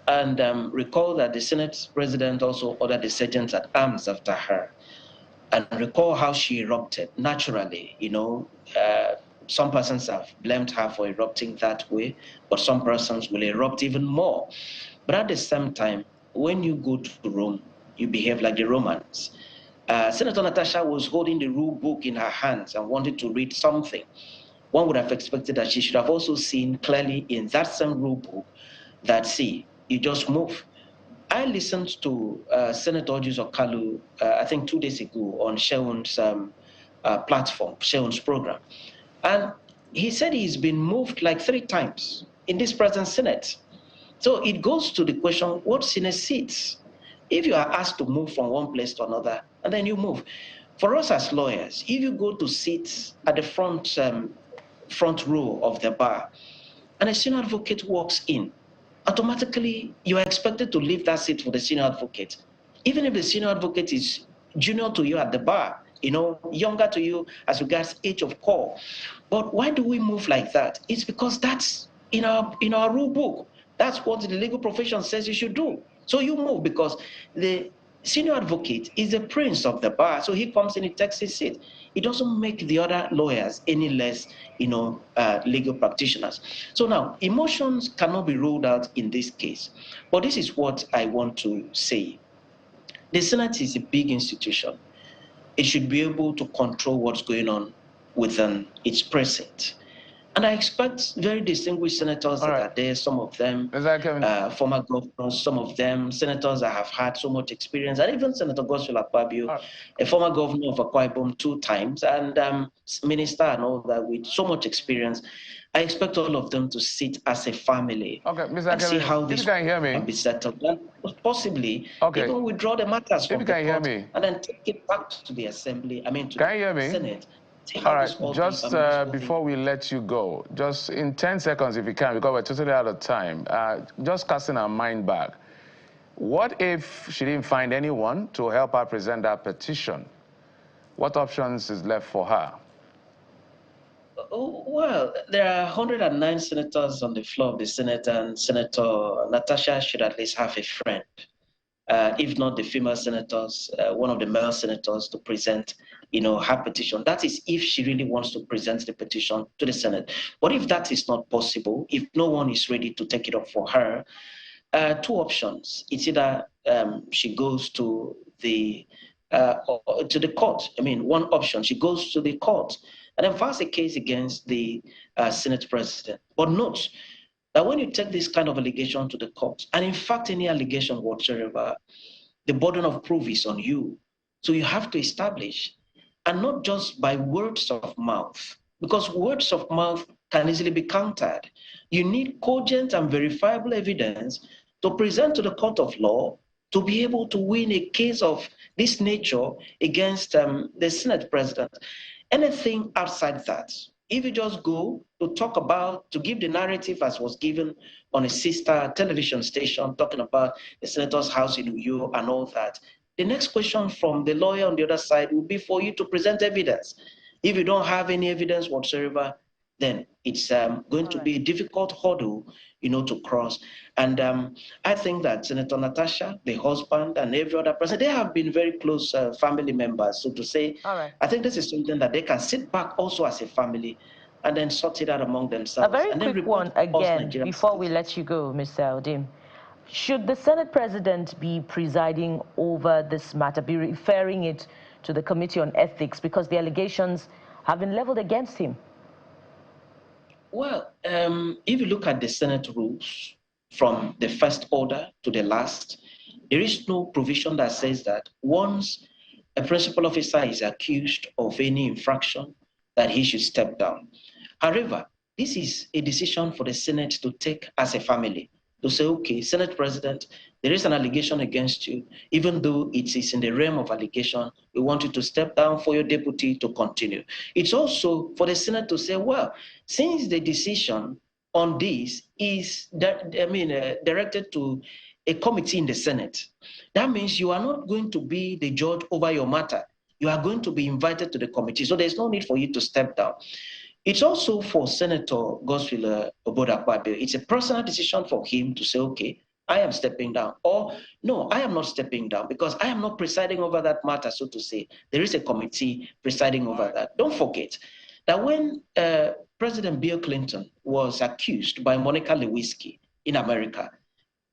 And recall that the Senate president also ordered the sergeants at arms after her. And recall how she erupted naturally, you know. Some persons have blamed her for erupting that way, but some persons will erupt even more. But at the same time, when you go to Rome, you behave like the Romans. Senator Natasha was holding the rule book in her hands and wanted to read something. One would have expected that she should have also seen clearly in that same rule book that, see, you just move. I listened to Senator Ojuzo Kalu, I think 2 days ago, on Sheun's platform, Sheun's program. And he said he's been moved like 3 times in this present Senate. So it goes to the question, what's in a seat? If you are asked to move from one place to another, and then you move. For us as lawyers, if you go to sit at the front row of the bar, and a senior advocate walks in, automatically you are expected to leave that seat for the senior advocate. Even if the senior advocate is junior to you at the bar, you know, younger to you as regards age of call. But why do we move like that? It's because that's in our rule book. That's what the legal profession says you should do. So you move because the senior advocate is the prince of the bar. So he comes in, he takes his seat. It doesn't make the other lawyers any less, you know, legal practitioners. So now, emotions cannot be ruled out in this case. But this is what I want to say. The Senate is a big institution. It should be able to control what's going on within its precinct. And I expect very distinguished senators that are there, some of them former governors, some of them senators that have had so much experience, and even Senator Godswill Akpabio, a former governor of Akwa Ibom 2 times, and minister and all that with so much experience. I expect all of them to sit as a family and see how this can be settled. And possibly even withdraw the matters from the court and then take it back to the assembly, to the Senate. All right, just before we let you go, just in 10 seconds if you can, because we're totally out of time, just casting our mind back. What if she didn't find anyone to help her present that petition? What options is left for her? Well, there are 109 senators on the floor of the Senate, and Senator Natasha should at least have a friend. If not the female senators, one of the male senators to present, her petition. That is if she really wants to present the petition to the Senate. But if that is not possible, if no one is ready to take it up for her, 2 options. It's either she goes to the court. One option, she goes to the court and then files a case against the Senate president. But note that when you take this kind of allegation to the court, and in fact any allegation whatsoever, the burden of proof is on you. So you have to establish, and not just by words of mouth, because words of mouth can easily be countered. You need cogent and verifiable evidence to present to the court of law to be able to win a case of this nature against the Senate president. Anything outside that, if you just go to talk about, to give the narrative as was given on a sister television station, talking about the senator's house in Uyo and all that, the next question from the lawyer on the other side will be for you to present evidence. If you don't have any evidence whatsoever, then it's going to be a difficult hurdle, to cross. And I think that Senator Natasha, the husband, and every other person, they have been very close family members. So to say, I think this is something that they can sit back also as a family and then sort it out among themselves. A very quick one again, before we let you go, Mr. Odim. Should the Senate president be presiding over this matter, be referring it to the Committee on Ethics, because the allegations have been leveled against him? Well, if you look at the Senate rules, from the first order to the last. There is no provision that says that once a principal officer is accused of any infraction, that he should step down. However, this is a decision for the Senate to take as a family, to say, okay, Senate President, there is an allegation against you. Even though it is in the realm of allegation, we want you to step down for your deputy to continue. It's also for the Senate to say, well, since the decision on this is directed to a committee in the Senate, that means you are not going to be the judge over your matter. You are going to be invited to the committee. So there's no need for you to step down. It's also for Senator Godswill Obodo-Akpabio. It's a personal decision for him to say, okay, I am stepping down. Or, no, I am not stepping down because I am not presiding over that matter, so to say. There is a committee presiding over that. Don't forget that when President Bill Clinton was accused by Monica Lewinsky in America,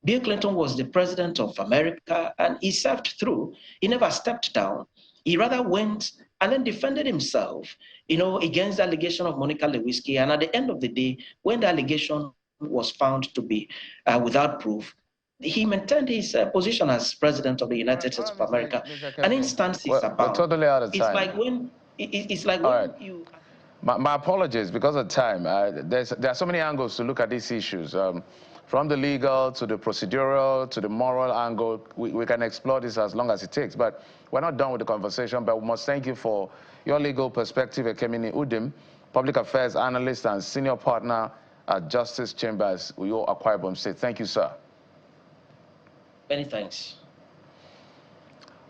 Bill Clinton was the president of America and he served through. He never stepped down. He rather went and then defended himself, against the allegation of Monica Lewinsky. And at the end of the day, when the allegation was found to be without proof, he maintained his position as president of the United States of America. An instance is about. We're totally out of time. It's like when you. My apologies because of time. There are so many angles to look at these issues. From the legal to the procedural to the moral angle, we can explore this as long as it takes. But we're not done with the conversation, but we must thank you for your legal perspective. Ekemini Udim, public affairs analyst and senior partner at Justice Chambers, Uyo Akwa Ibom State. Thank you, sir. Many thanks.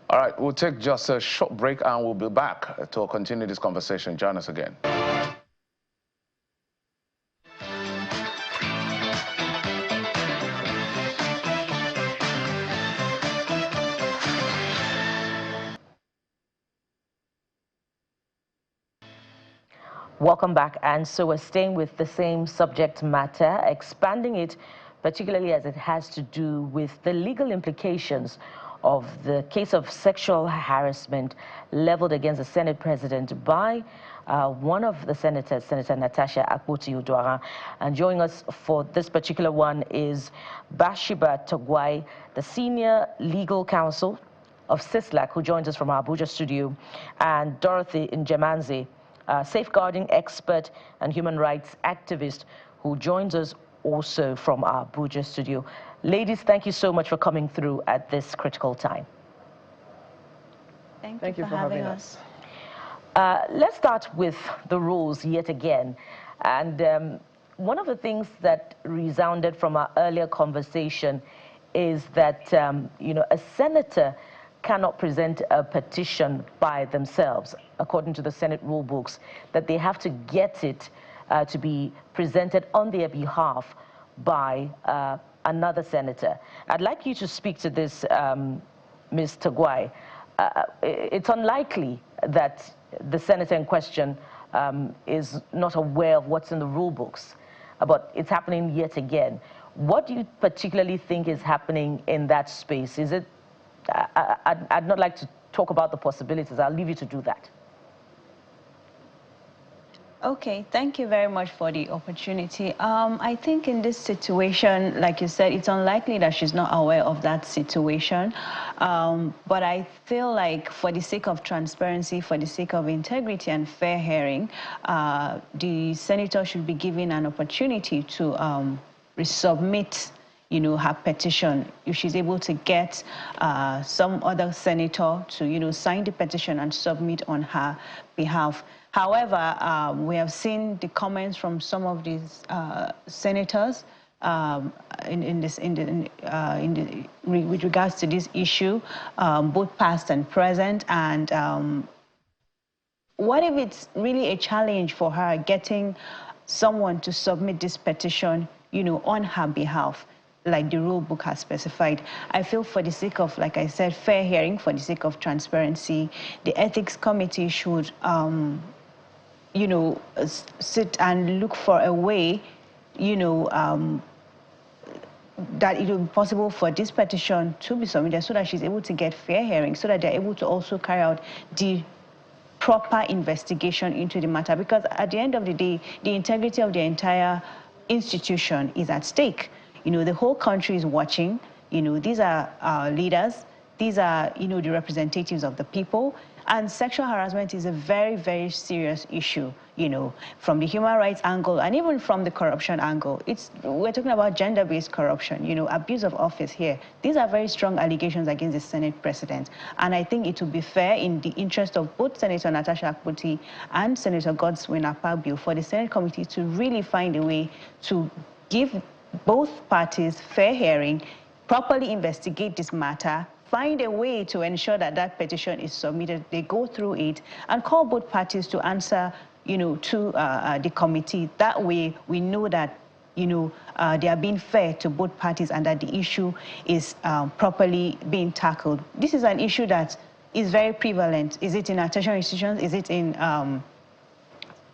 All right, we'll take just a short break and we'll be back to continue this conversation. Join us again. Welcome back. And so we're staying with the same subject matter, expanding it, particularly as it has to do with the legal implications of the case of sexual harassment leveled against the Senate President by one of the senators, Senator Natasha Akpoti Uduaghan. And joining us for this particular one is Bathsheba Togwai, the Senior Legal Counsel of CISLAC, who joins us from our Abuja studio, and Dorothy Njemanze, safeguarding expert and human rights activist, who joins us also from our Abuja studio. Ladies, thank you so much for coming through at this critical time. Thank you for having us. Let's start with the rules yet again. And one of the things that resounded from our earlier conversation is that, a senator cannot present a petition by themselves, according to the Senate rule books, that they have to get it to be presented on their behalf by another senator. I'd like you to speak to this, Ms. Togwai. It's unlikely that the senator in question is not aware of what's in the rule books, but it's happening yet again. What do you particularly think is happening in that space? Is it, I'd not like to talk about the possibilities. I'll leave you to do that. Okay, thank you very much for the opportunity. I think in this situation, like you said, it's unlikely that she's not aware of that situation. But I feel like for the sake of transparency, for the sake of integrity and fair hearing, the senator should be given an opportunity to resubmit her petition. If she's able to get some other senator to, sign the petition and submit on her behalf. However, we have seen the comments from some of these senators with regards to this issue, both past and present. And what if it's really a challenge for her getting someone to submit this petition, on her behalf, like the rule book has specified? I feel for the sake of, like I said, fair hearing, for the sake of transparency, the ethics committee should sit and look for a way, that it will be possible for this petition to be submitted so that she's able to get fair hearing, so that they're able to also carry out the proper investigation into the matter. Because at the end of the day, the integrity of the entire institution is at stake. You know, the whole country is watching. You know, these are our leaders. These are, you know, the representatives of the people. And sexual harassment is a very, very serious issue, you know, from the human rights angle and even from the corruption angle. We're talking about gender-based corruption, you know, abuse of office here. These are very strong allegations against the Senate president. And I think it would be fair in the interest of both Senator Natasha Akpoti and Senator Godswin Akpabio for the Senate committee to really find a way to give both parties fair hearing, properly investigate this matter, find a way to ensure that that petition is submitted, they go through it, and call both parties to answer, you know, to the committee. That way, we know that, you know, they are being fair to both parties and that the issue is properly being tackled. This is an issue that is very prevalent. Is it in our tertiary institutions? Is it in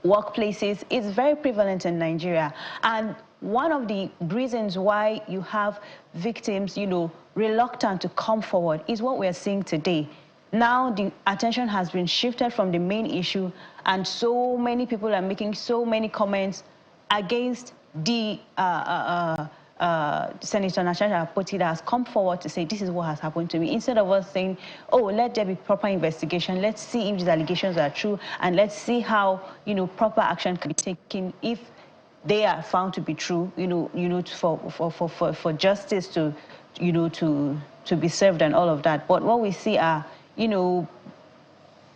workplaces? It's very prevalent in Nigeria. And one of the reasons why you have victims, you know, reluctant to come forward is what we're seeing today. Now the attention has been shifted from the main issue, and so many people are making so many comments against the Senator Natasha Akpoti that has come forward to say this is what has happened to me, instead of us saying, oh, let there be proper investigation, let's see if these allegations are true, and let's see how, you know, proper action can be taken if they are found to be true, you know, for justice to, you know, to be served and all of that. But what we see are, you know,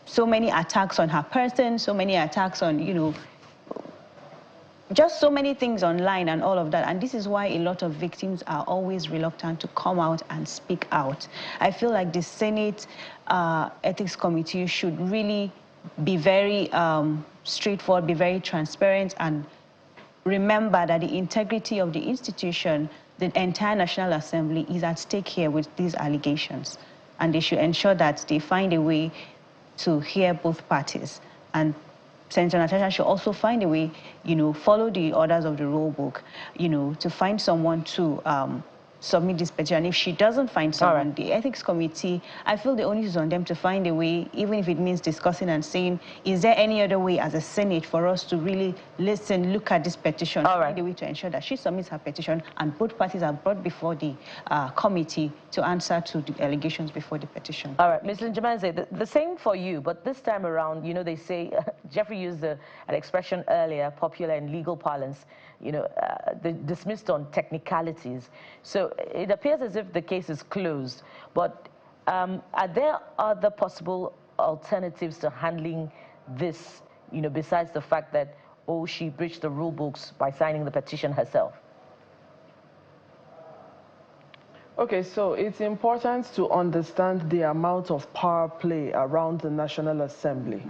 so many attacks on her person, so many attacks on, you know, just so many things online and all of that. And this is why a lot of victims are always reluctant to come out and speak out. I feel like the Senate Ethics Committee should really be very straightforward, be very transparent, and remember that the integrity of the institution, the entire National Assembly, is at stake here with these allegations. And they should ensure that they find a way to hear both parties. And Senator Natasha should also find a way, you know, follow the orders of the rule book, you know, to find someone to submit this petition. If she doesn't find someone, the Ethics Committee, I feel the onus is on them to find a way, even if it means discussing and saying, is there any other way as a Senate for us to really listen, look at this petition, find a way to ensure that she submits her petition and both parties are brought before the committee to answer to the allegations before the petition. All right, Ms. Linjamanze, the same for you, but this time around, you know, they say, Jeffrey used an expression earlier, popular in legal parlance, you know, dismissed on technicalities. So it appears as if the case is closed, but are there other possible alternatives to handling this, you know, besides the fact that, oh, she breached the rule books by signing the petition herself? Okay, so it's important to understand the amount of power play around the National Assembly.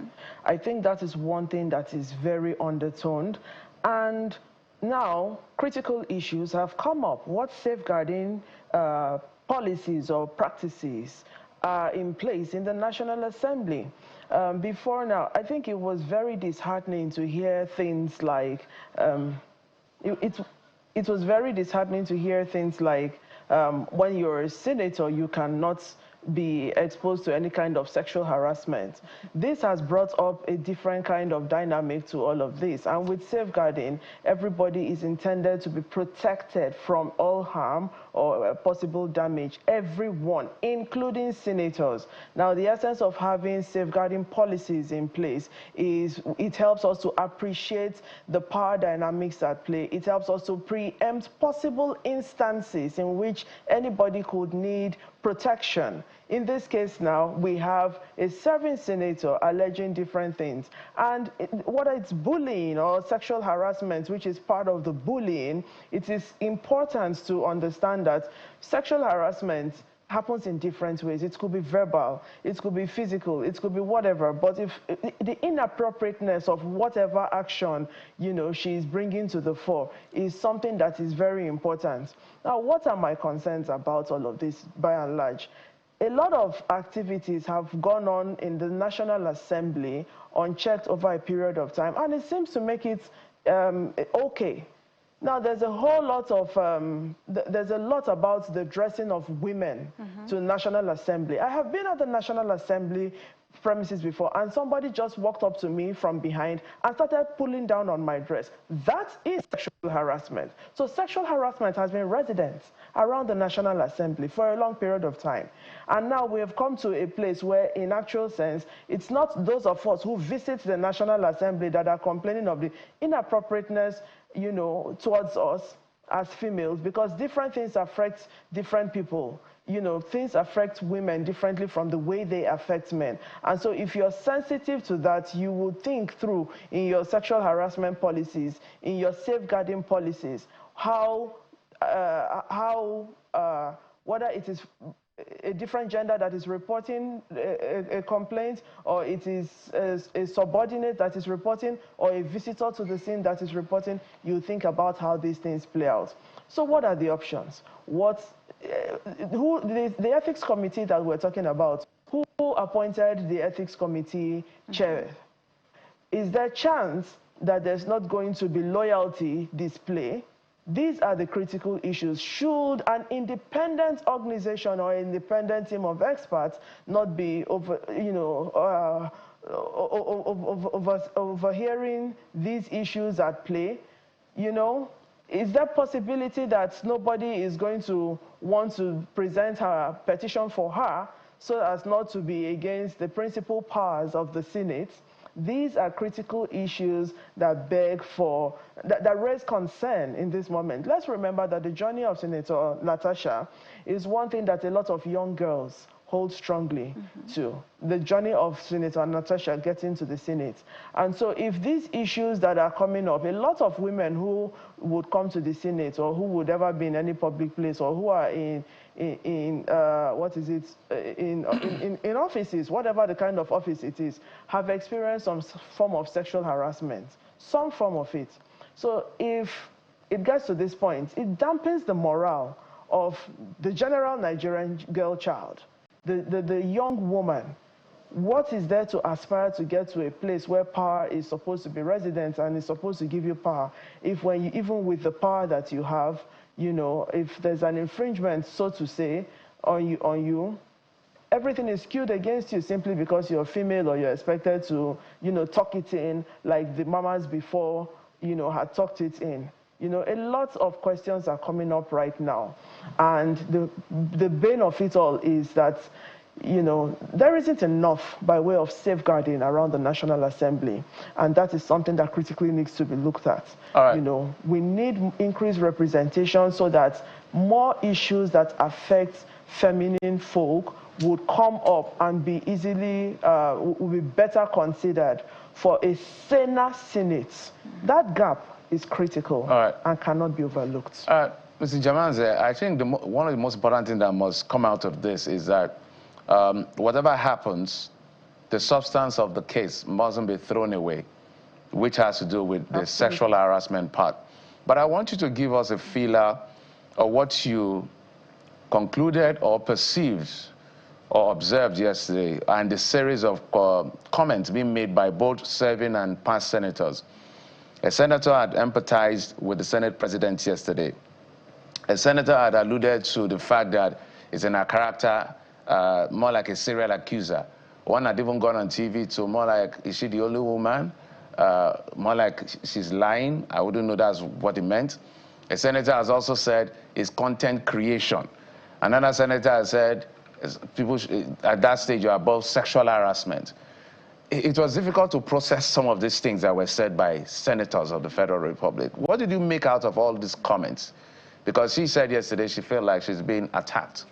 I think that is one thing that is very undertoned. And now, critical issues have come up. What safeguarding policies or practices are in place in the National Assembly? Before now, I think it was very disheartening to hear things like, it was very disheartening to hear things like, when you're a senator, you cannot be exposed to any kind of sexual harassment. This has brought up a different kind of dynamic to all of this. And with safeguarding, everybody is intended to be protected from all harm or possible damage. Everyone, including senators. Now, the essence of having safeguarding policies in place is it helps us to appreciate the power dynamics at play. It helps us to preempt possible instances in which anybody could need protection. In this case now, we have a serving senator alleging different things. And whether it's bullying or sexual harassment, which is part of the bullying, it is important to understand that sexual harassment happens in different ways. It could be verbal, it could be physical, it could be whatever. But if the inappropriateness of whatever action, you know, she's bringing to the fore is something that is very important. Now, what are my concerns about all of this by and large? A lot of activities have gone on in the National Assembly unchecked over a period of time, and it seems to make it okay. Now, there's a whole lot of, there's a lot about the dressing of women to National Assembly. I have been at the National Assembly premises before, and somebody just walked up to me from behind and started pulling down on my dress. That is sexual harassment. So sexual harassment has been resident around the National Assembly for a long period of time. And now we have come to a place where, in actual sense, it's not those of us who visit the National Assembly that are complaining of the inappropriateness, you know, towards us as females, because different things affect different people. You know, things affect women differently from the way they affect men. And so if you're sensitive to that, you would think through in your sexual harassment policies, in your safeguarding policies, whether it is a different gender that is reporting a complaint, or it is a subordinate that is reporting, or a visitor to the scene that is reporting, you think about how these things play out. So what are the options? The ethics committee that we're talking about, who appointed the ethics committee chair? Is there a chance that there's not going to be loyalty display? These are the critical issues. Should an independent organization or independent team of experts not be overhearing these issues at play? You know, is there possibility that nobody is going to want to present her petition for her so as not to be against the principal powers of the Senate? These are critical issues that beg for, that raise concern in this moment. Let's remember that the journey of Senator Natasha is one thing that a lot of young girls hold strongly to, the journey of Senator Natasha getting to the Senate. And so if these issues that are coming up, a lot of women who would come to the Senate or who would ever be in any public place or who are in offices, whatever the kind of office it is, have experienced some form of sexual harassment, some form of it. So if it gets to this point, it dampens the morale of the general Nigerian girl child, the young woman. What is there to aspire to get to a place where power is supposed to be resident and is supposed to give you power, if when you, even with the power that you have, you know, if there's an infringement, so to say, on you, everything is skewed against you simply because you're female or you're expected to, you know, tuck it in like the mamas before, you know, had tucked it in. You know, a lot of questions are coming up right now. And the bane of it all is that, you know, there isn't enough by way of safeguarding around the National Assembly. And that is something that critically needs to be looked at. All right. You know, we need increased representation so that more issues that affect feminine folk would come up and be easily, would be better considered for a saner Senate. That gap is critical and cannot be overlooked. Mr. Jamanze, I think one of the most important things that must come out of this is that whatever happens, the substance of the case mustn't be thrown away, which has to do with the sexual harassment part. But I want you to give us a feeler of what you concluded or perceived or observed yesterday and the series of comments being made by both serving and past senators. A senator had empathized with the Senate president yesterday. A senator had alluded to the fact that it's in her character, more like a serial accuser. One had even gone on TV to more like, is she the only woman? More like she's lying. I wouldn't know that's what it meant. A senator has also said it's content creation. Another senator has said, people at that stage are above sexual harassment. It was difficult to process some of these things that were said by senators of the Federal Republic. What did you make out of all these comments? Because she said yesterday she felt like she's being attacked.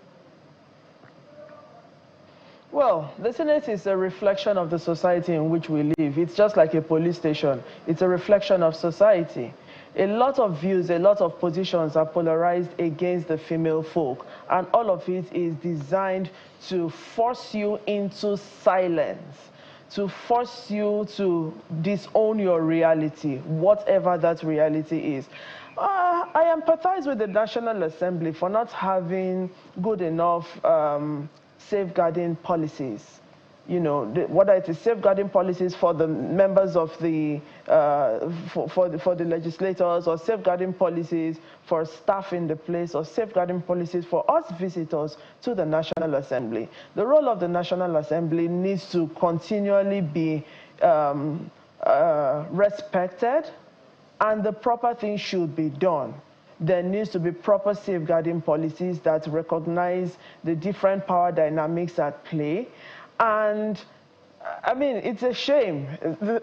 Well, the Senate is a reflection of the society in which we live. It's just like a police station. It's a reflection of society. A lot of views, a lot of positions are polarized against the female folk, and all of it is designed to force you into silence, to force you to disown your reality, whatever that reality is. I empathize with the National Assembly for not having good enough safeguarding policies. you know, whether it is safeguarding policies for the members of the, for the legislators, or safeguarding policies for staff in the place, or safeguarding policies for us visitors to the National Assembly. The role of the National Assembly needs to continually be respected, and the proper thing should be done. There needs to be proper safeguarding policies that recognize the different power dynamics at play. And I mean, it's a shame.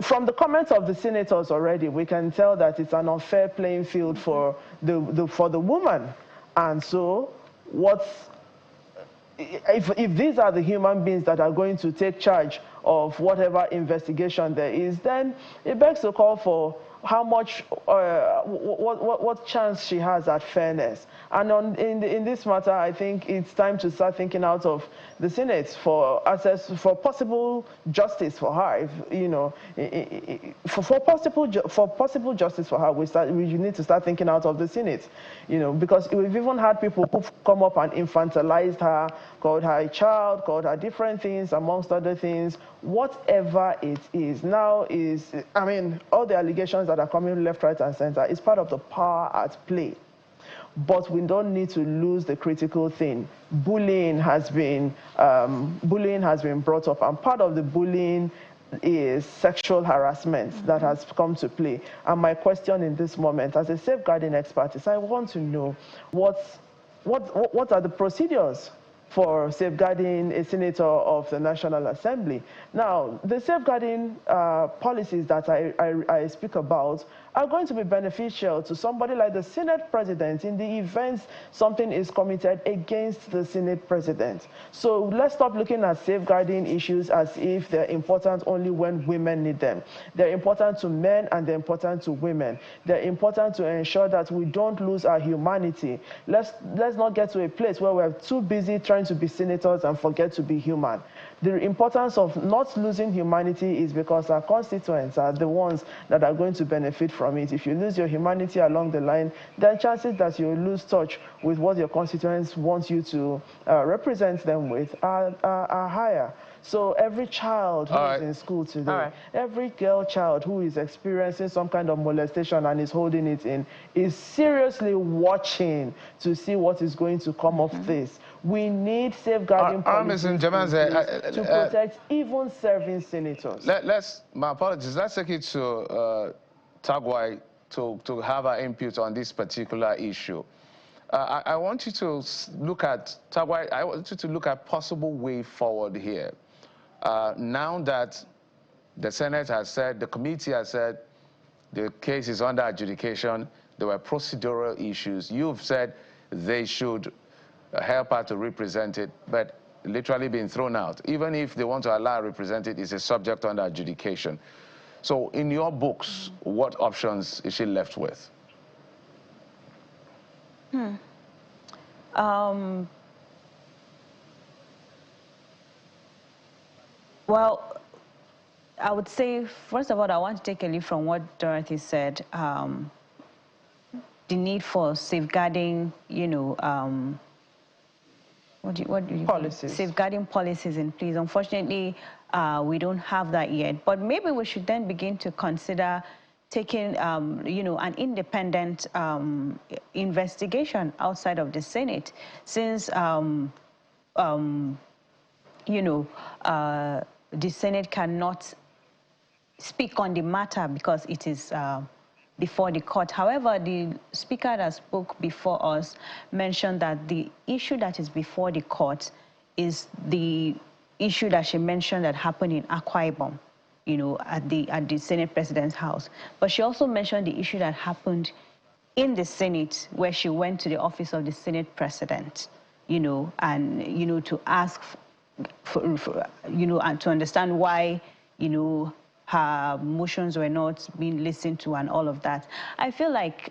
From the comments of the senators already, we can tell that it's an unfair playing field for the woman. And so if these are the human beings that are going to take charge of whatever investigation there is, then it begs to call for how much, what chance she has at fairness. And in this matter, I think it's time to start thinking out of the Senate for access, for possible justice for her. If, you know, for possible justice for her, we need to start thinking out of the Senate. You know, because we've even had people who've come up and infantilized her, called her a child, called her different things, amongst other things. Whatever it is now is, I mean, all the allegations that are coming left, right, and center is part of the power at play. But we don't need to lose the critical thing. Bullying has been brought up, and part of the bullying is sexual harassment that has come to play. And my question in this moment, as a safeguarding expert, is I want to know what are the procedures for safeguarding a senator of the National Assembly. Now, the safeguarding policies that I speak about are going to be beneficial to somebody like the Senate President in the event something is committed against the Senate President. So let's stop looking at safeguarding issues as if they're important only when women need them. They're important to men and they're important to women. They're important to ensure that we don't lose our humanity. Let's not get to a place where we're too busy trying to be senators and forget to be human. The importance of not losing humanity is because our constituents are the ones that are going to benefit from it. If you lose your humanity along the line, then chances that you lose touch with what your constituents want you to represent them with are higher. So every child who is in school today, every girl child who is experiencing some kind of molestation and is holding it in, is seriously watching to see what is going to come of this. We need safeguarding policies to protect even serving senators. My apologies, let's take it to Tagwai to have our input on this particular issue. I want you to look at, Tagwai, I want you to look at possible way forward here. Now that the Senate has said, the committee has said, the case is under adjudication, there were procedural issues. You've said they should help her to represent it, but literally being thrown out. Even if they want to allow her to represent it, it's a subject under adjudication. So in your books, what options is she left with? Well, I would say, first of all, I want to take a lead from what Dorothy said. The need for safeguarding, you know, policies. Safeguarding policies in place. Unfortunately, we don't have that yet. But maybe we should then begin to consider taking, you know, an independent investigation outside of the Senate, since, you know, the Senate cannot speak on the matter because it is before the court. However, the speaker that spoke before us mentioned that the issue that is before the court is the issue that she mentioned that happened in Akwa Ibom, you know, at the Senate President's house. But she also mentioned the issue that happened in the Senate, where she went to the office of the Senate President, you know, and, you know, to ask for you know, and to understand why, you know, her motions were not being listened to and all of that. I feel like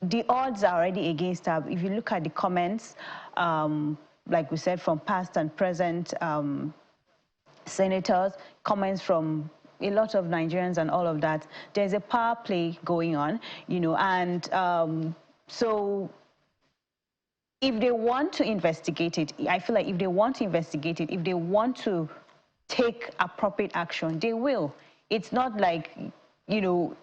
the odds are already against her. If you look at the comments, like we said, from past and present senators, comments from a lot of Nigerians and all of that, there's a power play going on, you know, and so if they want to investigate it, I feel like if they want to investigate it, if they want to take appropriate action, they will. It's not like, you know,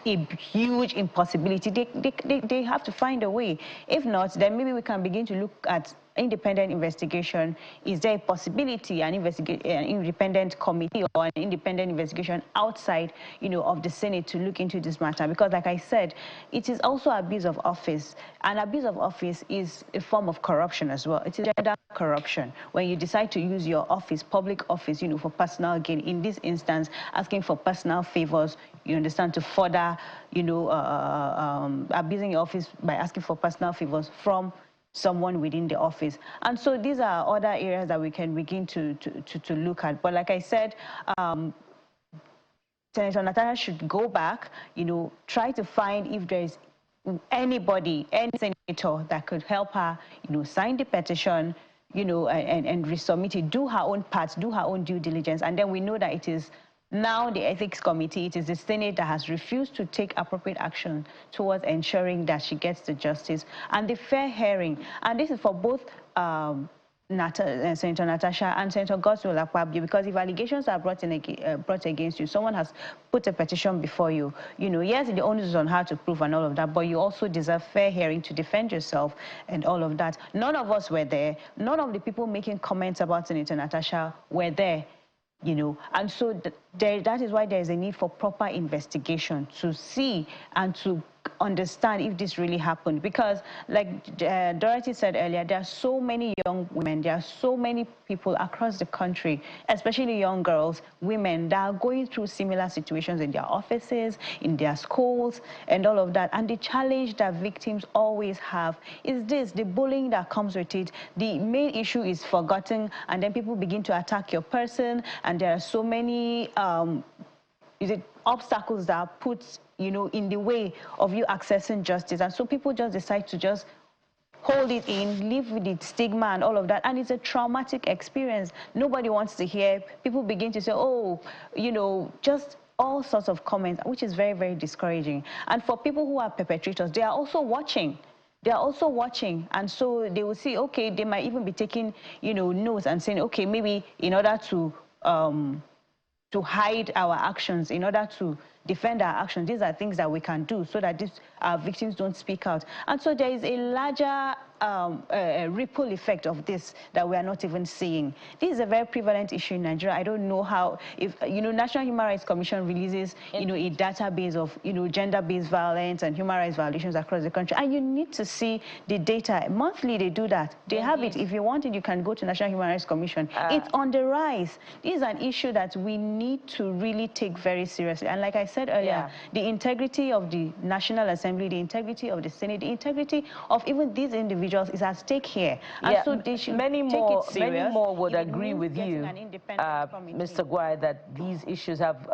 a huge impossibility. They have to find a way. If not, then maybe we can begin to look at independent investigation. Is there a possibility an independent committee or an independent investigation outside, you know, of the Senate to look into this matter? Because like I said, it is also abuse of office, and abuse of office is a form of corruption as well. It is gender corruption when you decide to use your office, public office, you know, for personal gain. In this instance, asking for personal favors, you understand, to further, you know, abusing your office by asking for personal favors from someone within the office. And so these are other areas that we can begin to look at. But like I said, Senator Natasha should go back, you know, try to find if there is anybody, any senator that could help her, you know, sign the petition, you know, and resubmit it, do her own part, do her own due diligence. And then we know that it is now the Ethics Committee, it is the Senate that has refused to take appropriate action towards ensuring that she gets the justice and the fair hearing. And this is for both Senator Natasha and Senator Godswill Akpabio, because if allegations are brought against you, someone has put a petition before you, you know, yes, the onus is on her to prove and all of that, but you also deserve fair hearing to defend yourself and all of that. None of us were there. None of the people making comments about Senator Natasha were there. You know, and so that is why there is a need for proper investigation to see and to understand if this really happened. Because like Dorothy said earlier, there are so many young women, there are so many people across the country, especially young girls, women, that are going through similar situations in their offices, in their schools, and all of that. And the challenge that victims always have is this, the bullying that comes with it. The main issue is forgotten, and then people begin to attack your person, and there are so many obstacles that are put, you know, in the way of you accessing justice. And so people just decide to just hold it in, live with the stigma and all of that. And it's a traumatic experience. Nobody wants to hear. People begin to say, oh, you know, just all sorts of comments, which is very, very discouraging. And for people who are perpetrators, they are also watching. They are also watching, and so they will see, okay, they might even be taking, you know, notes and saying, okay, maybe in order to hide our actions, in order to defend our actions, these are things that we can do so that these victims don't speak out. And so there is a larger ripple effect of this that we are not even seeing. This is a very prevalent issue in Nigeria. I don't know how, if, you know, National Human Rights Commission releases, you know, a database of, you know, gender-based violence and human rights violations across the country. And you need to see the data. Monthly, they do that. They have it. If you want it, you can go to National Human Rights Commission. It's on the rise. This is an issue that we need to really take very seriously. And like I said earlier, the integrity of the National Assembly, the integrity of the Senate, the integrity of even these individuals is at stake here. And so they should many more would agree with you, Mr. Gwai, that these issues have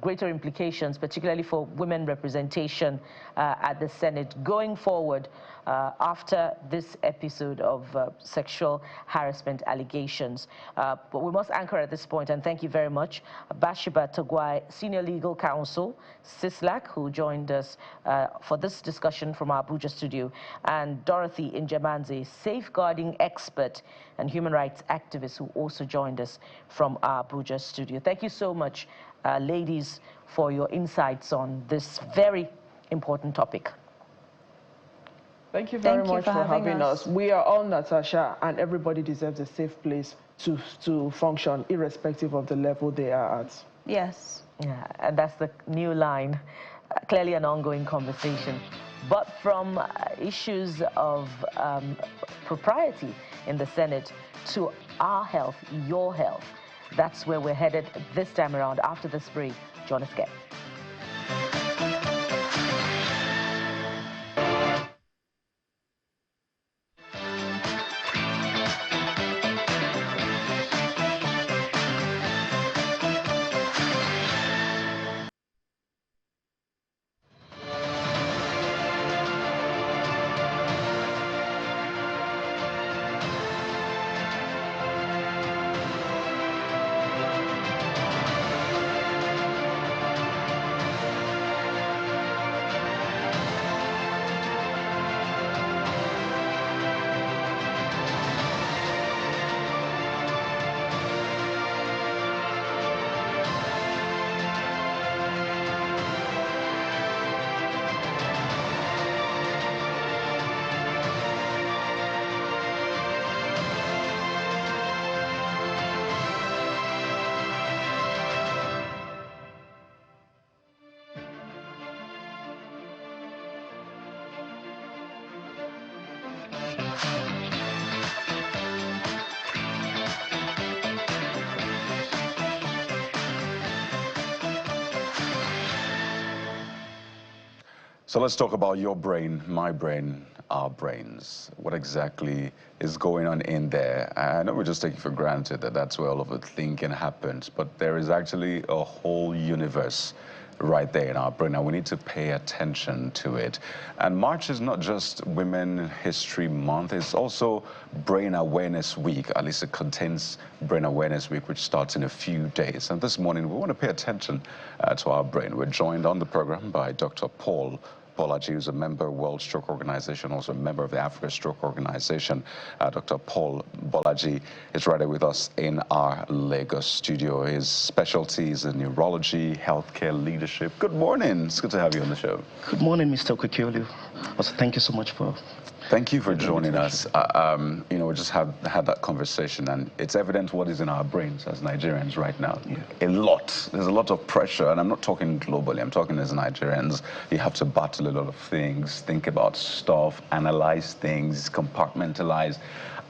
greater implications, particularly for women representation at the Senate going forward after this episode of sexual harassment allegations. But we must anchor at this point, and thank you very much. Bathsheba Togwai, Senior Legal Counsel, CISLAC, who joined us for this discussion from our Abuja studio, and Dorothy Injamanze, safeguarding expert and human rights activist, who also joined us from our Abuja studio. Thank you so much, ladies, for your insights on this very important topic. Thank you very much for having us. We are all Natasha, and everybody deserves a safe place to function, irrespective of the level they are at. Yes. Yeah, and that's the new line. Clearly an ongoing conversation. But from issues of propriety in the Senate to our health, your health, that's where we're headed this time around. After this break, join us again. So let's talk about your brain, my brain, our brains. What exactly is going on in there? I know we're just taking for granted that that's where all of the thinking happens, but there is actually a whole universe right there in our brain, and we need to pay attention to it. And March is not just Women History Month, it's also Brain Awareness Week. At least it contains Brain Awareness Week, which starts in a few days. And this morning, we want to pay attention to our brain. We're joined on the program by Dr. Paul Bolaji, who's a member of World Stroke Organization, also a member of the Africa Stroke Organization. Dr. Paul Bolaji is right here with us in our Lagos studio. His specialty is in neurology, healthcare leadership. Good morning. It's good to have you on the show. Good morning, Mr. Kwekiolu. Also, thank you so much for... Thank you for joining us. You know, we just had that conversation, and it's evident what is in our brains as Nigerians right now. Yeah. A lot. There's a lot of pressure, and I'm not talking globally. I'm talking as Nigerians. You have to battle a lot of things, think about stuff, analyze things, compartmentalize.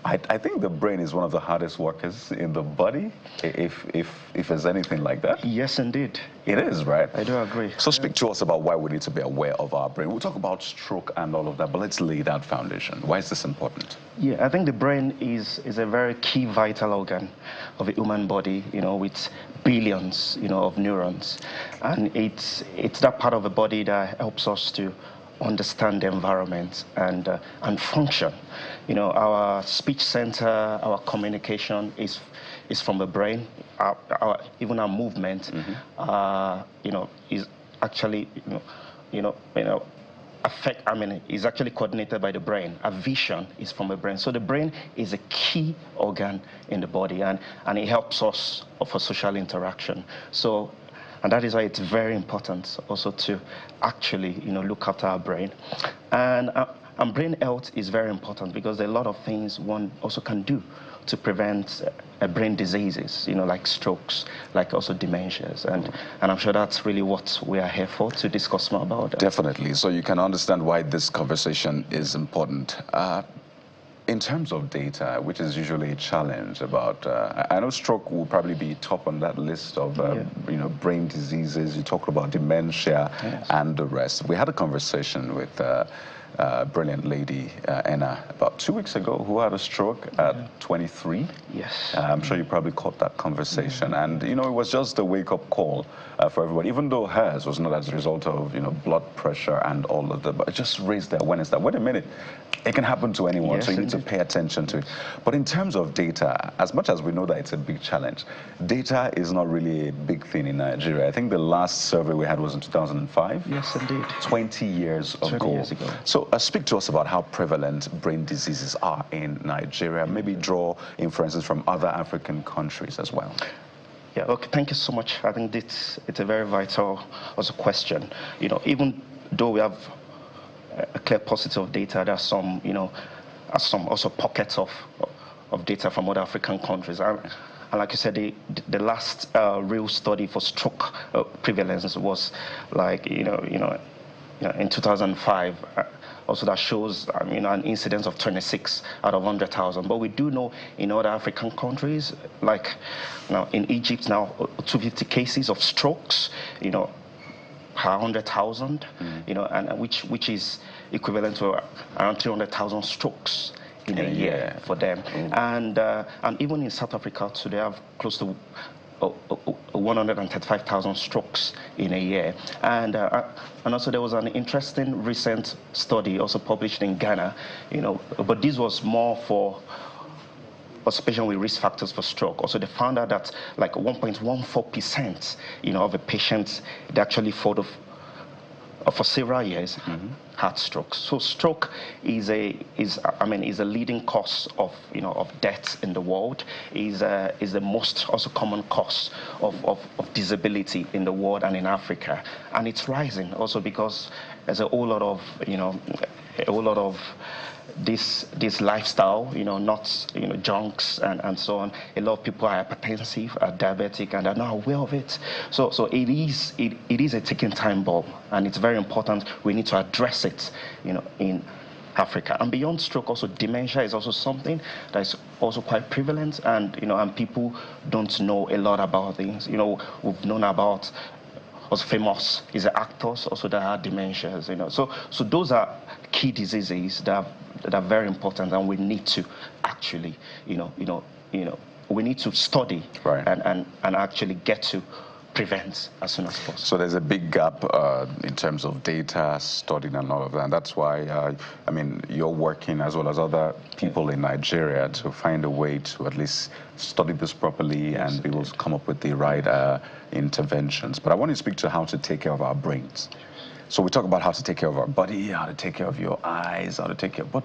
I think the brain is one of the hardest workers in the body, if there's anything like that. Yes, indeed. It is, right? I do agree. So speak to us about why we need to be aware of our brain. We'll talk about stroke and all of that, but let's lay that foundation. Why is this important? Yeah, I think the brain is a very key vital organ of the human body, you know, with billions, you know, of neurons. And it's that part of the body that helps us to understand the environment and function. You know, our speech center, our communication is from the brain. Even our movement, you know, is actually, is actually coordinated by the brain. Our vision is from the brain. So the brain is a key organ in the body, and it helps us for social interaction. So. And that is why it's very important also to actually, you know, look after our brain. And brain health is very important because there are a lot of things one also can do to prevent brain diseases, you know, like strokes, like also dementias. And I'm sure that's really what we are here for, to discuss more about that. Definitely. So you can understand why this conversation is important. In terms of data, which is usually a challenge about, I know stroke will probably be top on that list of, you know, brain diseases. You talk about dementia and the rest. We had a conversation with a brilliant lady, Anna, about 2 weeks ago, who had a stroke at 23. Yes. I'm sure you probably caught that conversation. And, you know, it was just a wake-up call for everybody, even though hers was not as a result of, you know, blood pressure and all of that, but it just raised the awareness that, wait a minute, it can happen to anyone, so you need to pay attention to it. But in terms of data, as much as we know that it's a big challenge, data is not really a big thing in Nigeria. I think the last survey we had was in 2005. Yes, indeed. 20 years ago. 20 years ago. So speak to us about how prevalent brain diseases are in Nigeria. Maybe draw inferences from other African countries as well. Yeah, okay, thank you so much. I think it's a very vital also question. You know, even though we have a clear positive data, there are some, you know, some also pockets of data from other African countries. And like you said, the last real study for stroke prevalence was like, you know, in 2005. Also, that shows an incidence of 26 out of 100,000. But we do know in other African countries, like now in Egypt now, 250 cases of strokes, you know, per 100,000, you know, and which is equivalent to around 300,000 strokes in a year for them. And even in South Africa, so they have close to 135,000 strokes in a year. And also there was an interesting recent study also published in Ghana, you know, but this was more for especially with risk factors for stroke. Also, they found out that like 1.14%, you know, of the patients, they actually for several years had strokes. So stroke is a leading cause of, you know, of death in the world. Is the most also common cause of disability in the world and in Africa, and it's rising also because there's a whole lot of, you know, this lifestyle, you know, not, you know, junks and so on. A lot of people are hypertensive, are diabetic, and are not aware of it. So it is a ticking time bomb, and it's very important. We need to address it, you know, in Africa. And beyond stroke, also dementia is also something that is also quite prevalent, and, you know, and people don't know a lot about things. You know, we've known about also famous is actors also that have dementias, So those are key diseases that are very important, and we need to actually, we need to study and actually get to prevent as soon as possible. So there's a big gap in terms of data, studying and all of that. And that's why, I mean, you're working as well as other people in Nigeria to find a way to at least study this properly and be able to come up with the right interventions. But I want to speak to how to take care of our brains. So we talk about how to take care of our body, how to take care of your eyes, how to take care of... But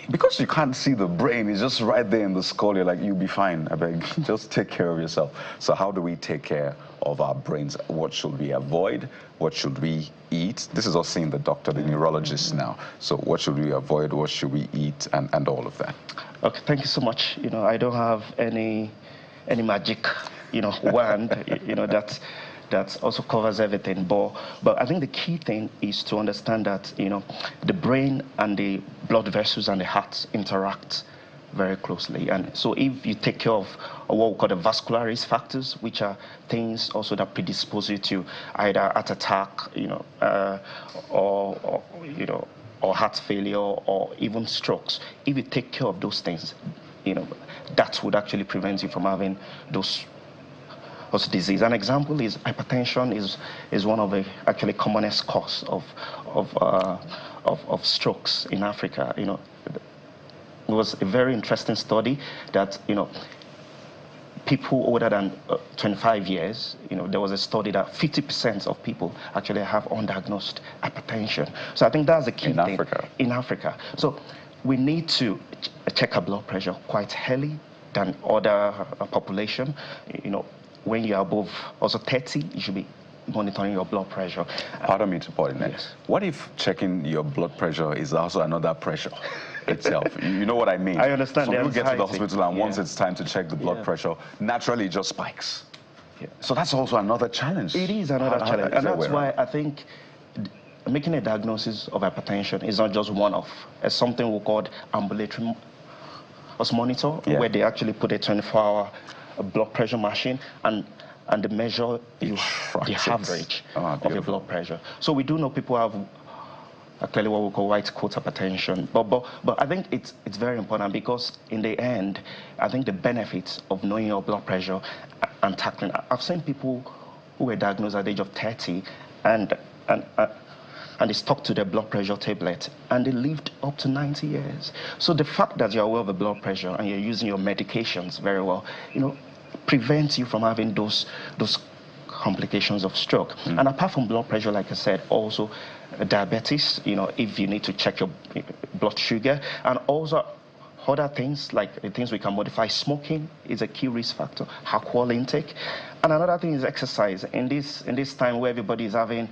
because you can't see the brain, it's just right there in the skull. You're like, you'll be fine. I beg, just take care of yourself. So how do we take care of our brains? What should we avoid? What should we eat? This is us seeing the doctor, the neurologist now. So what should we avoid? What should we eat? And all of that. Okay, thank you so much. I don't have any magic, wand, that also covers everything. But I think the key thing is to understand that, the brain and the blood vessels and the heart interact very closely. And so if you take care of what we call the vascular risk factors, which are things also that predispose you to either heart attack, or heart failure or even strokes, if you take care of those things, that would actually prevent you from having those disease. An example is hypertension is one of the actually commonest cause of strokes in Africa. It was a very interesting study that people older than 25 years, there was a study that 50% of people actually have undiagnosed hypertension. So I think that's the key thing in Africa. So we need to check our blood pressure quite early than other population. When you're above also 30, you should be monitoring your blood pressure. Pardon me to pardon that. Yes. What if checking your blood pressure is also another pressure itself? You know what I mean? I understand. Some people get to the hospital and once it's time to check the blood Yeah. pressure, naturally it just spikes. Yeah. So that's also another challenge. It is another challenge. And that's why I think making a diagnosis of hypertension is not just one-off. It's something we call ambulatory monitor, where they actually put a 24-hour blood pressure machine and they measure the average of your blood pressure. So we do know people have actually what we call white coat hypertension. But I think it's very important because in the end, I think the benefits of knowing your blood pressure and tackling. I've seen people who were diagnosed at the age of 30 and they stuck to their blood pressure tablet, and they lived up to 90 years. So the fact that you're aware of the blood pressure and you're using your medications very well, prevents you from having those complications of stroke. And apart from blood pressure, like I said, also diabetes, if you need to check your blood sugar, and also other things like the things we can modify. Smoking is a key risk factor, alcohol intake. And another thing is exercise. In this time where everybody is having,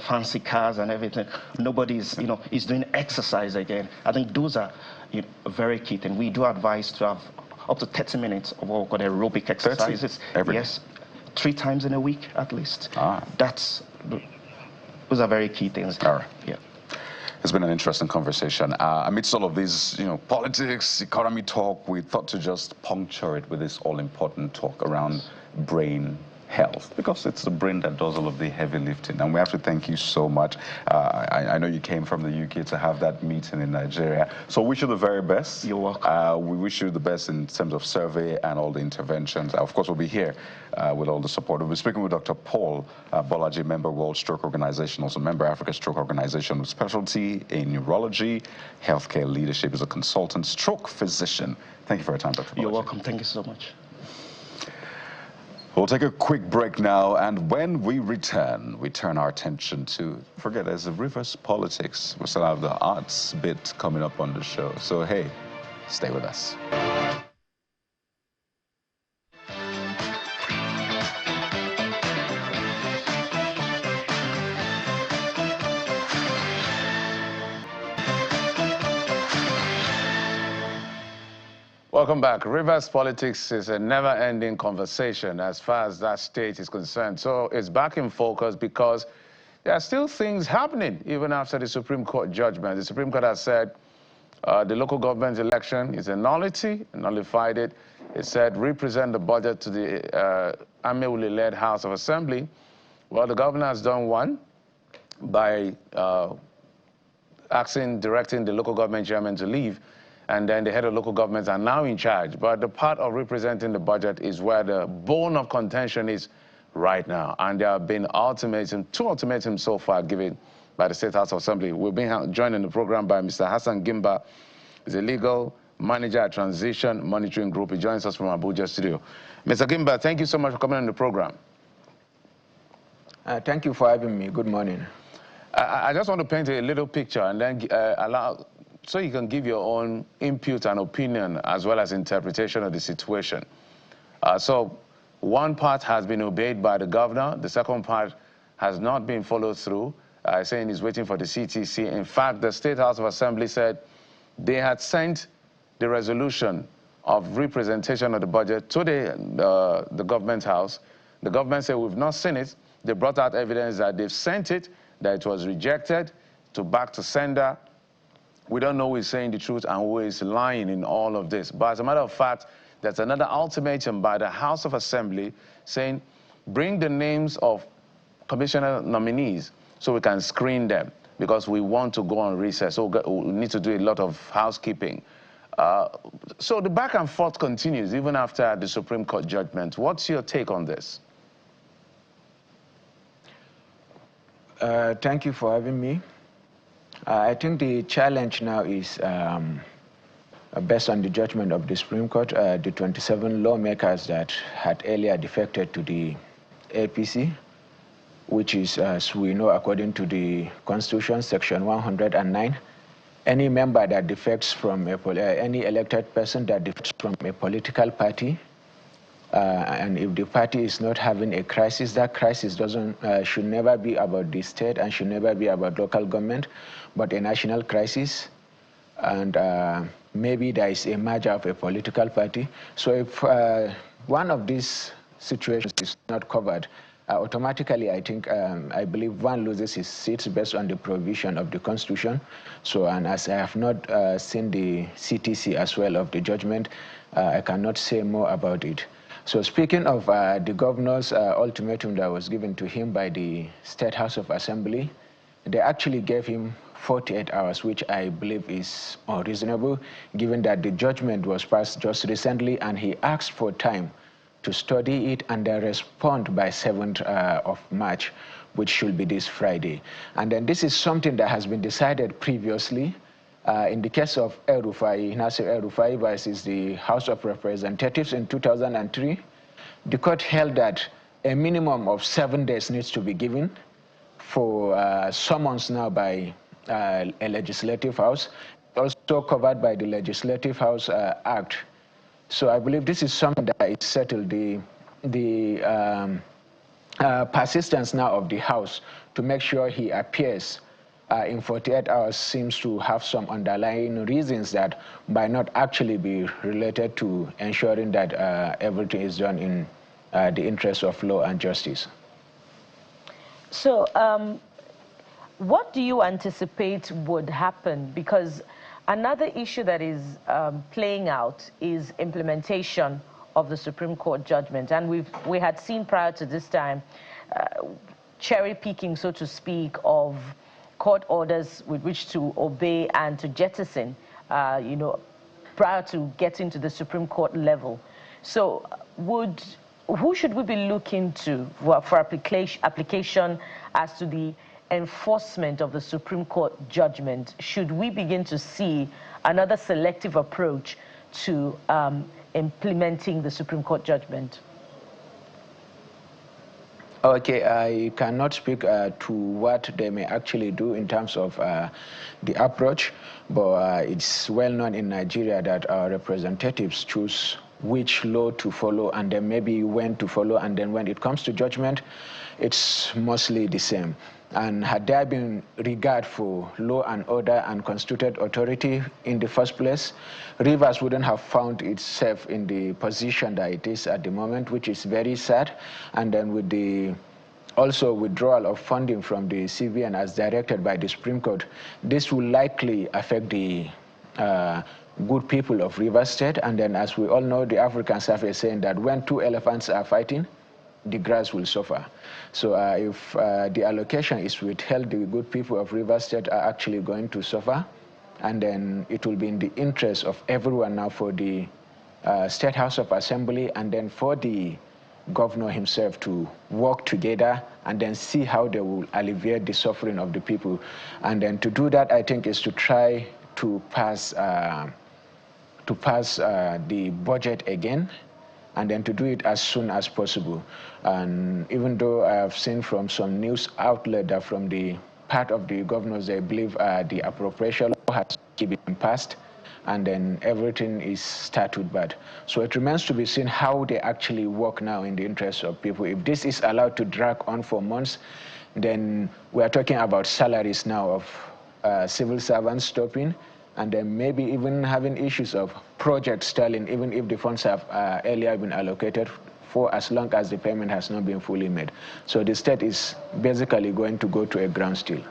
fancy cars and everything, nobody is, is doing exercise again. I think those are a very key thing. We do advise to have up to 30 minutes of what we call aerobic exercises. Yes, 3 times in a week at least. Those are very key things. All right. Yeah. It's been an interesting conversation. Amidst all of these, politics, economy talk, we thought to just puncture it with this all-important talk around brain health, because it's the brain that does all of the heavy lifting. And we have to thank you so much. I know you came from the UK to have that meeting in Nigeria. So we wish you the very best. You're welcome. We wish you the best in terms of survey and all the interventions. Of course, we'll be here with all the support. We'll be speaking with Dr. Paul Bolaji, member World Stroke Organization, also member Africa Stroke Organization with specialty in neurology, healthcare leadership, as a consultant, stroke physician. Thank you for your time, Dr. Bolaji. You're welcome. Thank you so much. We'll take a quick break now, and when we return, we turn our attention to, there's a reverse politics. We still have the arts bit coming up on the show. So, hey, stay with us. Welcome back. Reverse politics is a never-ending conversation as far as that state is concerned. So it's back in focus because there are still things happening even after the Supreme Court judgment. The Supreme Court has said the local government election is a nullity, nullified it. It said represent the budget to the Amewule-led House of Assembly Well, the governor has done one by directing the local government chairman to leave, and then the head of local governments are now in charge. But the part of representing the budget is where the bone of contention is right now. And there have been two ultimatums so far given by the State House of Assembly. We've been joined in the program by Mr. Hassan Gimba. He's a legal manager at Transition Monitoring Group. He joins us from Abuja studio. Mr. Gimba, thank you so much for coming on the program. Thank you for having me. Good morning. I just want to paint a little picture and then so you can give your own input and opinion as well as interpretation of the situation. So one part has been obeyed by the governor. The second part has not been followed through, saying he's waiting for the CTC. In fact, the State House of Assembly said they had sent the resolution of representation of the budget to the government house. The government said, we've not seen it. They brought out evidence that they've sent it, that it was rejected, back to sender. We don't know who is saying the truth and who is lying in all of this. But as a matter of fact, there's another ultimatum by the House of Assembly saying, bring the names of commissioner nominees so we can screen them, because we want to go on recess. So we need to do a lot of housekeeping. So the back and forth continues even after the Supreme Court judgment. What's your take on this? Thank you for having me. I think the challenge now is, based on the judgment of the Supreme Court, the 27 lawmakers that had earlier defected to the APC, which is, as we know, according to the Constitution, Section 109, any member that defects from any elected person that defects from a political party, and if the party is not having a crisis, that crisis should never be about the state and should never be about local government, but a national crisis. And maybe there is a merger of a political party. So if one of these situations is not covered, automatically, I believe one loses his seats based on the provision of the Constitution. So, and as I have not seen the CTC as well of the judgment, I cannot say more about it. So speaking of the governor's ultimatum that was given to him by the State House of Assembly, they actually gave him 48 hours, which I believe is unreasonable, given that the judgment was passed just recently and he asked for time to study it and then respond by 7th of March, which should be this Friday. And then this is something that has been decided previously. In the case of Nasir El-Rufai versus the House of Representatives in 2003, the court held that a minimum of 7 days needs to be given for summons now by a legislative house, also covered by the Legislative House Act. So I believe this is something that is settled. The persistence now of the House to make sure he appears in 48 hours seems to have some underlying reasons that might not actually be related to ensuring that everything is done in the interest of law and justice. So what do you anticipate would happen? Because another issue that is playing out is implementation of the Supreme Court judgment. And we had seen prior to this time cherry picking, so to speak, of court orders with which to obey and to jettison, prior to getting to the Supreme Court level. So who should we be looking to for application as to the enforcement of the Supreme Court judgment? Should we begin to see another selective approach to implementing the Supreme Court judgment? Okay, I cannot speak to what they may actually do in terms of the approach, but it's well known in Nigeria that our representatives choose which law to follow and then maybe when to follow, and then when it comes to judgment, it's mostly the same. And had there been regard for law and order and constituted authority in the first place, Rivers wouldn't have found itself in the position that it is at the moment, which is very sad. And then with the also withdrawal of funding from the CBN as directed by the Supreme Court, this will likely affect the good people of Rivers State. And then, as we all know, the African Survey is saying that when two elephants are fighting, the grass will suffer. So if the allocation is withheld, the good people of Rivers State are actually going to suffer. And then it will be in the interest of everyone now for the State House of Assembly and then for the governor himself to work together and then see how they will alleviate the suffering of the people. And then to do that, I think, is to try to pass the budget again, and then to do it as soon as possible. And even though I have seen from some news outlet that from the part of the governors, they believe the appropriation law has been passed, and then everything is started bad. So it remains to be seen how they actually work now in the interest of people. If this is allowed to drag on for months, then we are talking about salaries now of civil servants stopping, and then maybe even having issues of project stalling, even if the funds have earlier been allocated for as long as the payment has not been fully made. So the state is basically going to go to a ground still.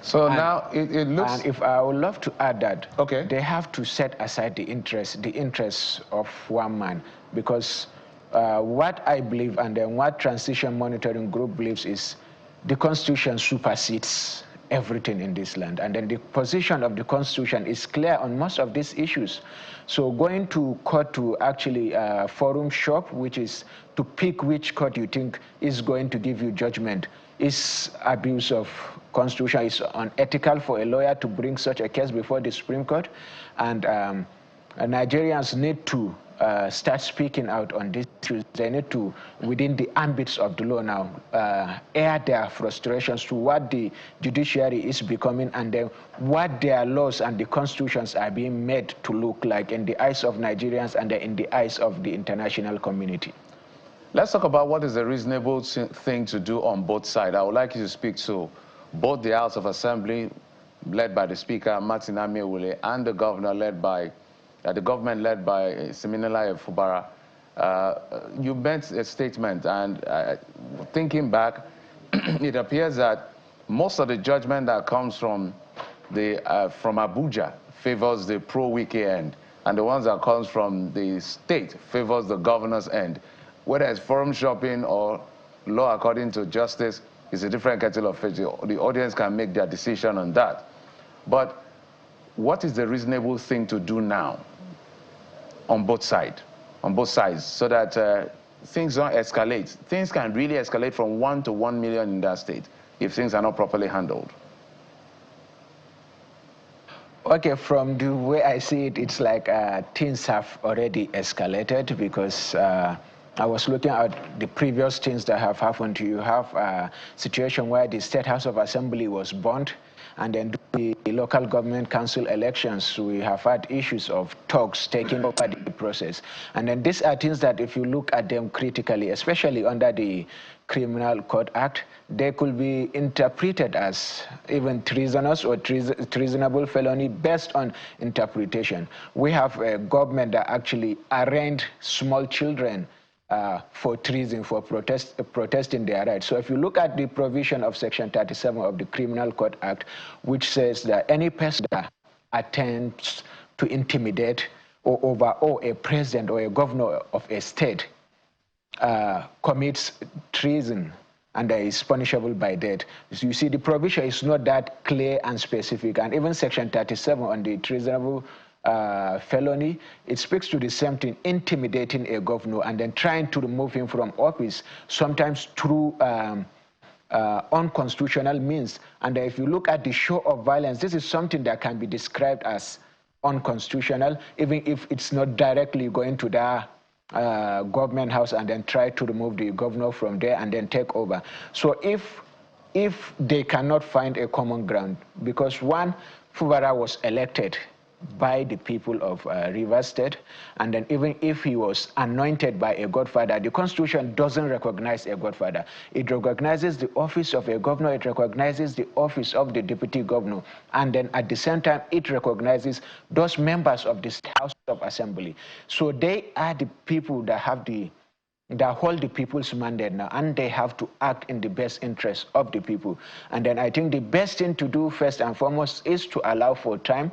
So now it looks... And if I would love to add that, okay, they have to set aside the interests of one man, because what I believe and then what Transition Monitoring Group believes is the Constitution supersedes everything in this land. And then the position of the Constitution is clear on most of these issues. So going to court to actually forum shop, which is to pick which court you think is going to give you judgment, is abuse of Constitution. It's unethical for a lawyer to bring such a case before the Supreme Court. And Nigerians need to start speaking out on this issue. They need to, within the ambits of the law now, air their frustrations to what the judiciary is becoming and then what their laws and the constitutions are being made to look like in the eyes of Nigerians and in the eyes of the international community. Let's talk about what is a reasonable thing to do on both sides. I would like you to speak to both the House of Assembly, led by the Speaker, Martin Amiewule, and the governor, led by the government led by Siminalayi Fubara. You made a statement, and thinking back, it appears that most of the judgment that comes from Abuja favors the pro-Wike end, and the ones that comes from the state favors the governor's end. Whether it's forum shopping or law according to justice, is a different kettle of fish. The audience can make their decision on that. But what is the reasonable thing to do now on both sides, so that things don't escalate? Things can really escalate from 1 to 1 million in that state if things are not properly handled. Okay, from the way I see it, it's like things have already escalated, because I was looking at the previous things that have happened. You have a situation where the State House of Assembly was burned, and then the local government council elections, we have had issues of talks taking over the process. And then these are things that if you look at them critically, especially under the Criminal Code Act, they could be interpreted as even treasonous or treasonable felony based on interpretation. We have a government that actually arraigned small children for treason, for protesting their rights. So if you look at the provision of Section 37 of the Criminal Code Act, which says that any person that attempts to intimidate or overawe a president or a governor of a state commits treason and is punishable by death. So you see, the provision is not that clear and specific. And even Section 37 on the treasonable felony, it speaks to the same thing, intimidating a governor and then trying to remove him from office, sometimes through unconstitutional means. And if you look at the show of violence, this is something that can be described as unconstitutional, even if it's not directly going to the government house and then try to remove the governor from there and then take over. So if they cannot find a common ground, because one, Fubara was elected by the people of Rivers State, and then even if he was anointed by a godfather, the Constitution doesn't recognize a godfather. It recognizes the office of a governor, it recognizes the office of the deputy governor, and then at the same time, it recognizes those members of this House of Assembly. So they are the people that have that hold the people's mandate now, and they have to act in the best interest of the people. And then I think the best thing to do first and foremost is to allow for time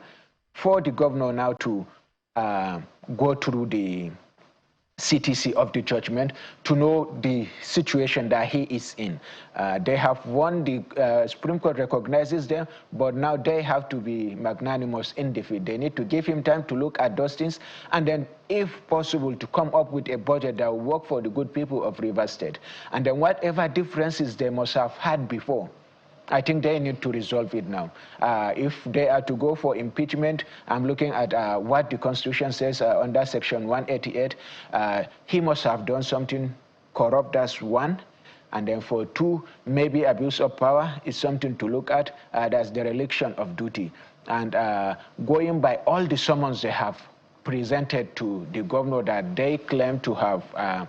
for the governor now to go through the CTC of the judgment to know the situation that he is in. They have won, the Supreme Court recognizes them, but now they have to be magnanimous in defeat. They need to give him time to look at those things, and then, if possible, to come up with a budget that will work for the good people of Rivers State. And then whatever differences they must have had before, I think they need to resolve it now. If they are to go for impeachment, I'm looking at what the Constitution says under Section 188. He must have done something corrupt, that's one. And then for two, maybe abuse of power is something to look at. That's dereliction of duty. And going by all the summons they have presented to the governor that they claim to have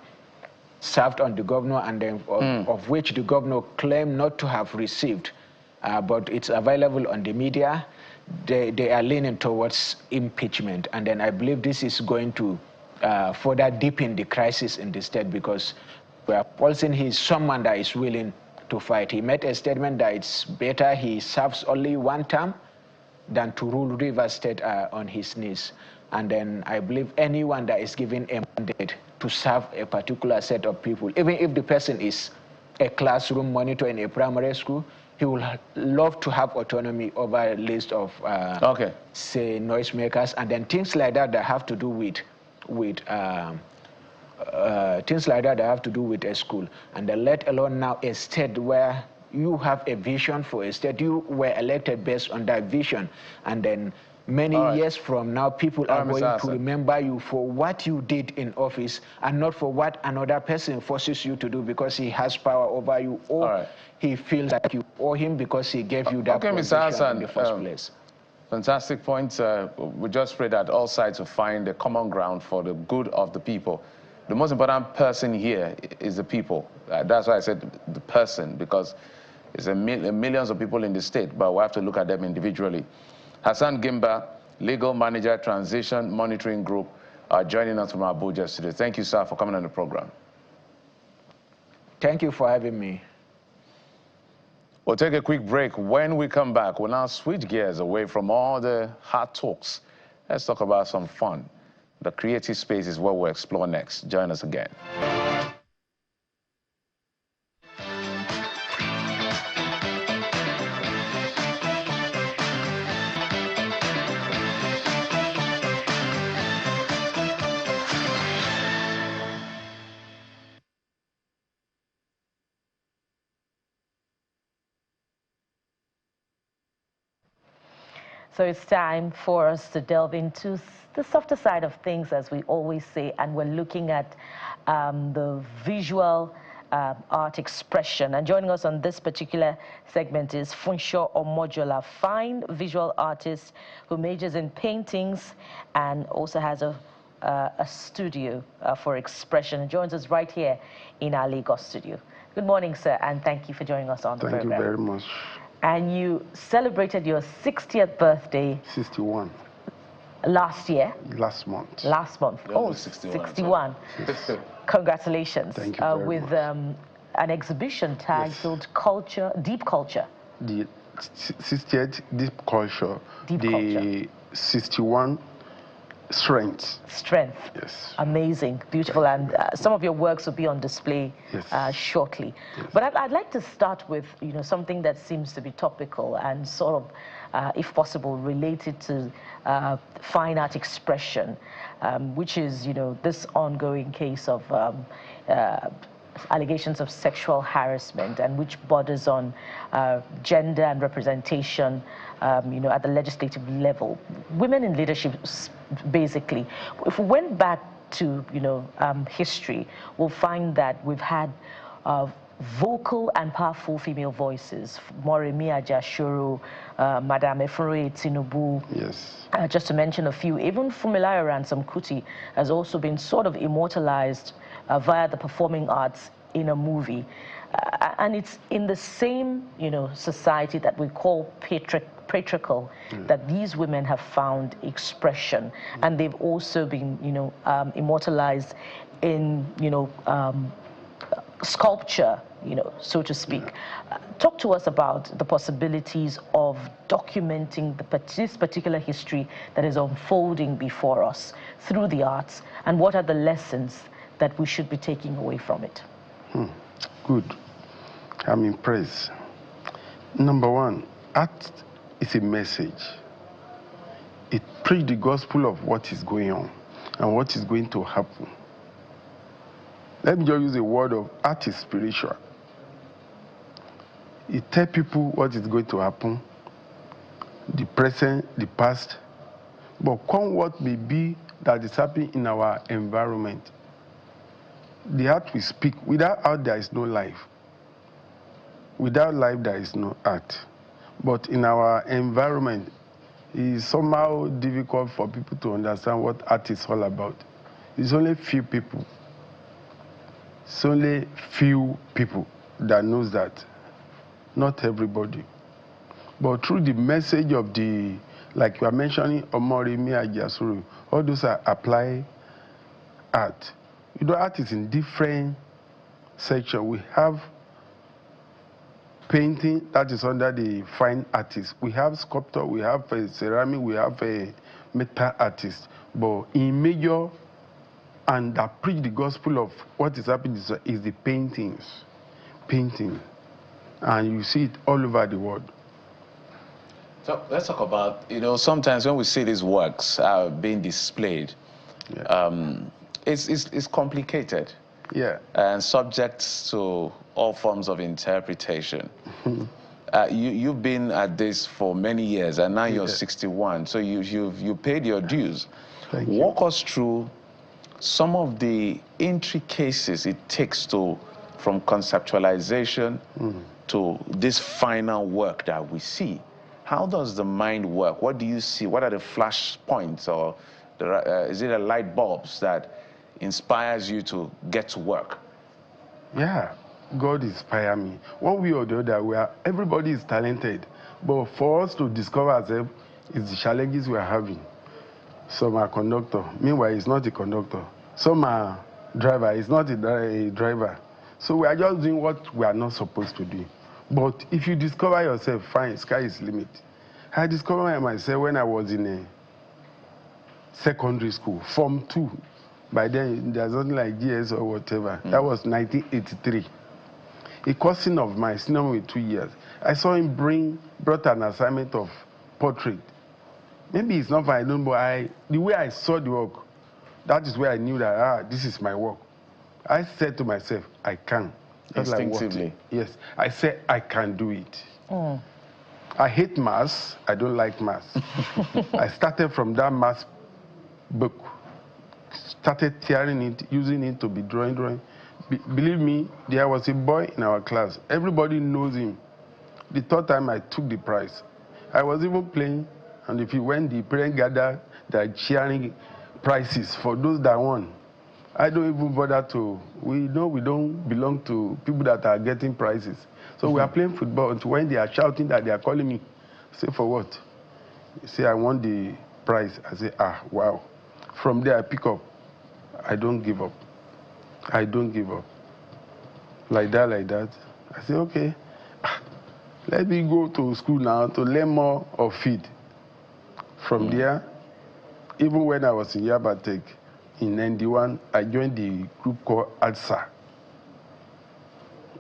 served on the governor, and then of which the governor claimed not to have received, but it's available on the media, they are leaning towards impeachment. And then I believe this is going to further deepen the crisis in the state, because we have all seen he's someone that is willing to fight. He made a statement that it's better he serves only one term than to rule Rivers State on his knees. And then I believe anyone that is given a mandate to serve a particular set of people, even if the person is a classroom monitor in a primary school, he will love to have autonomy over a list of, say, noisemakers, and then things like that that have to do with things like that have to do with a school. And then let alone now a state where you have a vision for a state. You were elected based on that vision, and then many years from now, people are going to remember you for what you did in office and not for what another person forces you to do because he has power over you, or he feels like you owe him because he gave you that position in the first place. Fantastic points. We just pray that all sides will find a common ground for the good of the people. The most important person here is the people. That's why I said the person, because it's millions of people in the state, but we have to look at them individually. Hassan Gimba, Legal Manager, Transition Monitoring Group, joining us from Abuja today. Thank you, sir, for coming on the program. Thank you for having me. We'll take a quick break. When we come back, we'll now switch gears away from all the hard talks. Let's talk about some fun. The creative space is what we'll explore next. Join us again. So it's time for us to delve into the softer side of things, as we always say, and we're looking at the visual art expression. And joining us on this particular segment is Funsho Omojola, fine visual artist who majors in paintings and also has a studio for expression, and joins us right here in our Lagos studio. Good morning, sir, and thank you for joining us on the program. Thank you very much. And you celebrated your 60th birthday. 61. Last year? Last month. Last month. Oh, 61. Congratulations. Thank you very with much. An exhibition titled Culture, Deep Culture. The 60th Deep Culture. Deep the Culture. 61 Strength. Strength. Yes. Amazing, beautiful, and some of your works will be on display shortly. Yes. But I'd like to start with something that seems to be topical and sort of, if possible, related to fine art expression, which is this ongoing case of allegations of sexual harassment, and which borders on gender and representation, at the legislative level. Women in leadership, basically. If we went back to, history, we'll find that we've had vocal and powerful female voices. Moremi Ajashoro, Madame Efere Tinubu. Yes. Just to mention a few. Even Fumilayo Ransome Kuti has also been sort of immortalized via the performing arts in a movie. And it's in the same, society that we call patriarchal, that these women have found expression. And they've also been, immortalized in, sculpture, so to speak. Talk to us about the possibilities of documenting this particular history that is unfolding before us through the arts, and what are the lessons that we should be taking away from it? Good. I'm impressed. Number one, art is a message. It preaches the gospel of what is going on and what is going to happen. Let me just use the word of art is spiritual. It tells people what is going to happen, the present, the past, but come what may be that is happening in our environment. The art will speak. Without art, there is no life. Without life, there is no art. But in our environment, it is somehow difficult for people to understand what art is all about. It's only few people. It's only few people that knows that. Not everybody. But through the message of the, like you are mentioning, Omorimi Ajasuru, all those are applied art. You know, art is in different sections. We have painting, that is under the fine artist. We have sculptor, we have a ceramic, we have a metal artist. But in major, and that preach the gospel of what is happening is the paintings. Painting. And you see it all over the world. So let's talk about, sometimes when we see these works being displayed, it's complicated. Yeah. And subject to all forms of interpretation. You've been at this for many years, and now you're 61, so you paid your dues. Thank you. Walk us through some of the intricacies it takes from conceptualization to this final work that we see. How does the mind work? What do you see? What are the flash points, or is it a light bulbs that inspires you to get to work? Yeah, God inspires me. One way or the other, everybody is talented. But for us to discover ourselves, it's the challenges we are having. Some are conductor. Meanwhile, it's not a conductor. Some are driver. It's not a driver. So we are just doing what we are not supposed to do. But if you discover yourself, fine, sky is the limit. I discovered myself when I was in a secondary school, Form 2. By then, there's nothing like GS or whatever. That was 1983. A cousin of mine, senior with 2 years, I saw him brought an assignment of portrait. Maybe it's not fine, I don't know, but the way I saw the work, that is where I knew that, this is my work. I said to myself, I can. Instinctively. Yes, I said I can do it. I hate maths. I don't like maths. I started from that maths book, started tearing it, using it to be drawing. Believe me, there was a boy in our class. Everybody knows him. The third time I took the prize, I was even playing, and if you went, the parents gathered, they're sharing prizes for those that won. I don't even bother to, we know we don't belong to people that are getting prizes. So we are playing football, and when they are shouting that they are calling me, I say, for what? They say, I won the prize. I say, wow. From there, I pick up. I don't give up. I don't give up. Like that. I say, okay, let me go to school now to learn more of it. From there, even when I was in Yabatek, in 91, I joined the group called ADSA.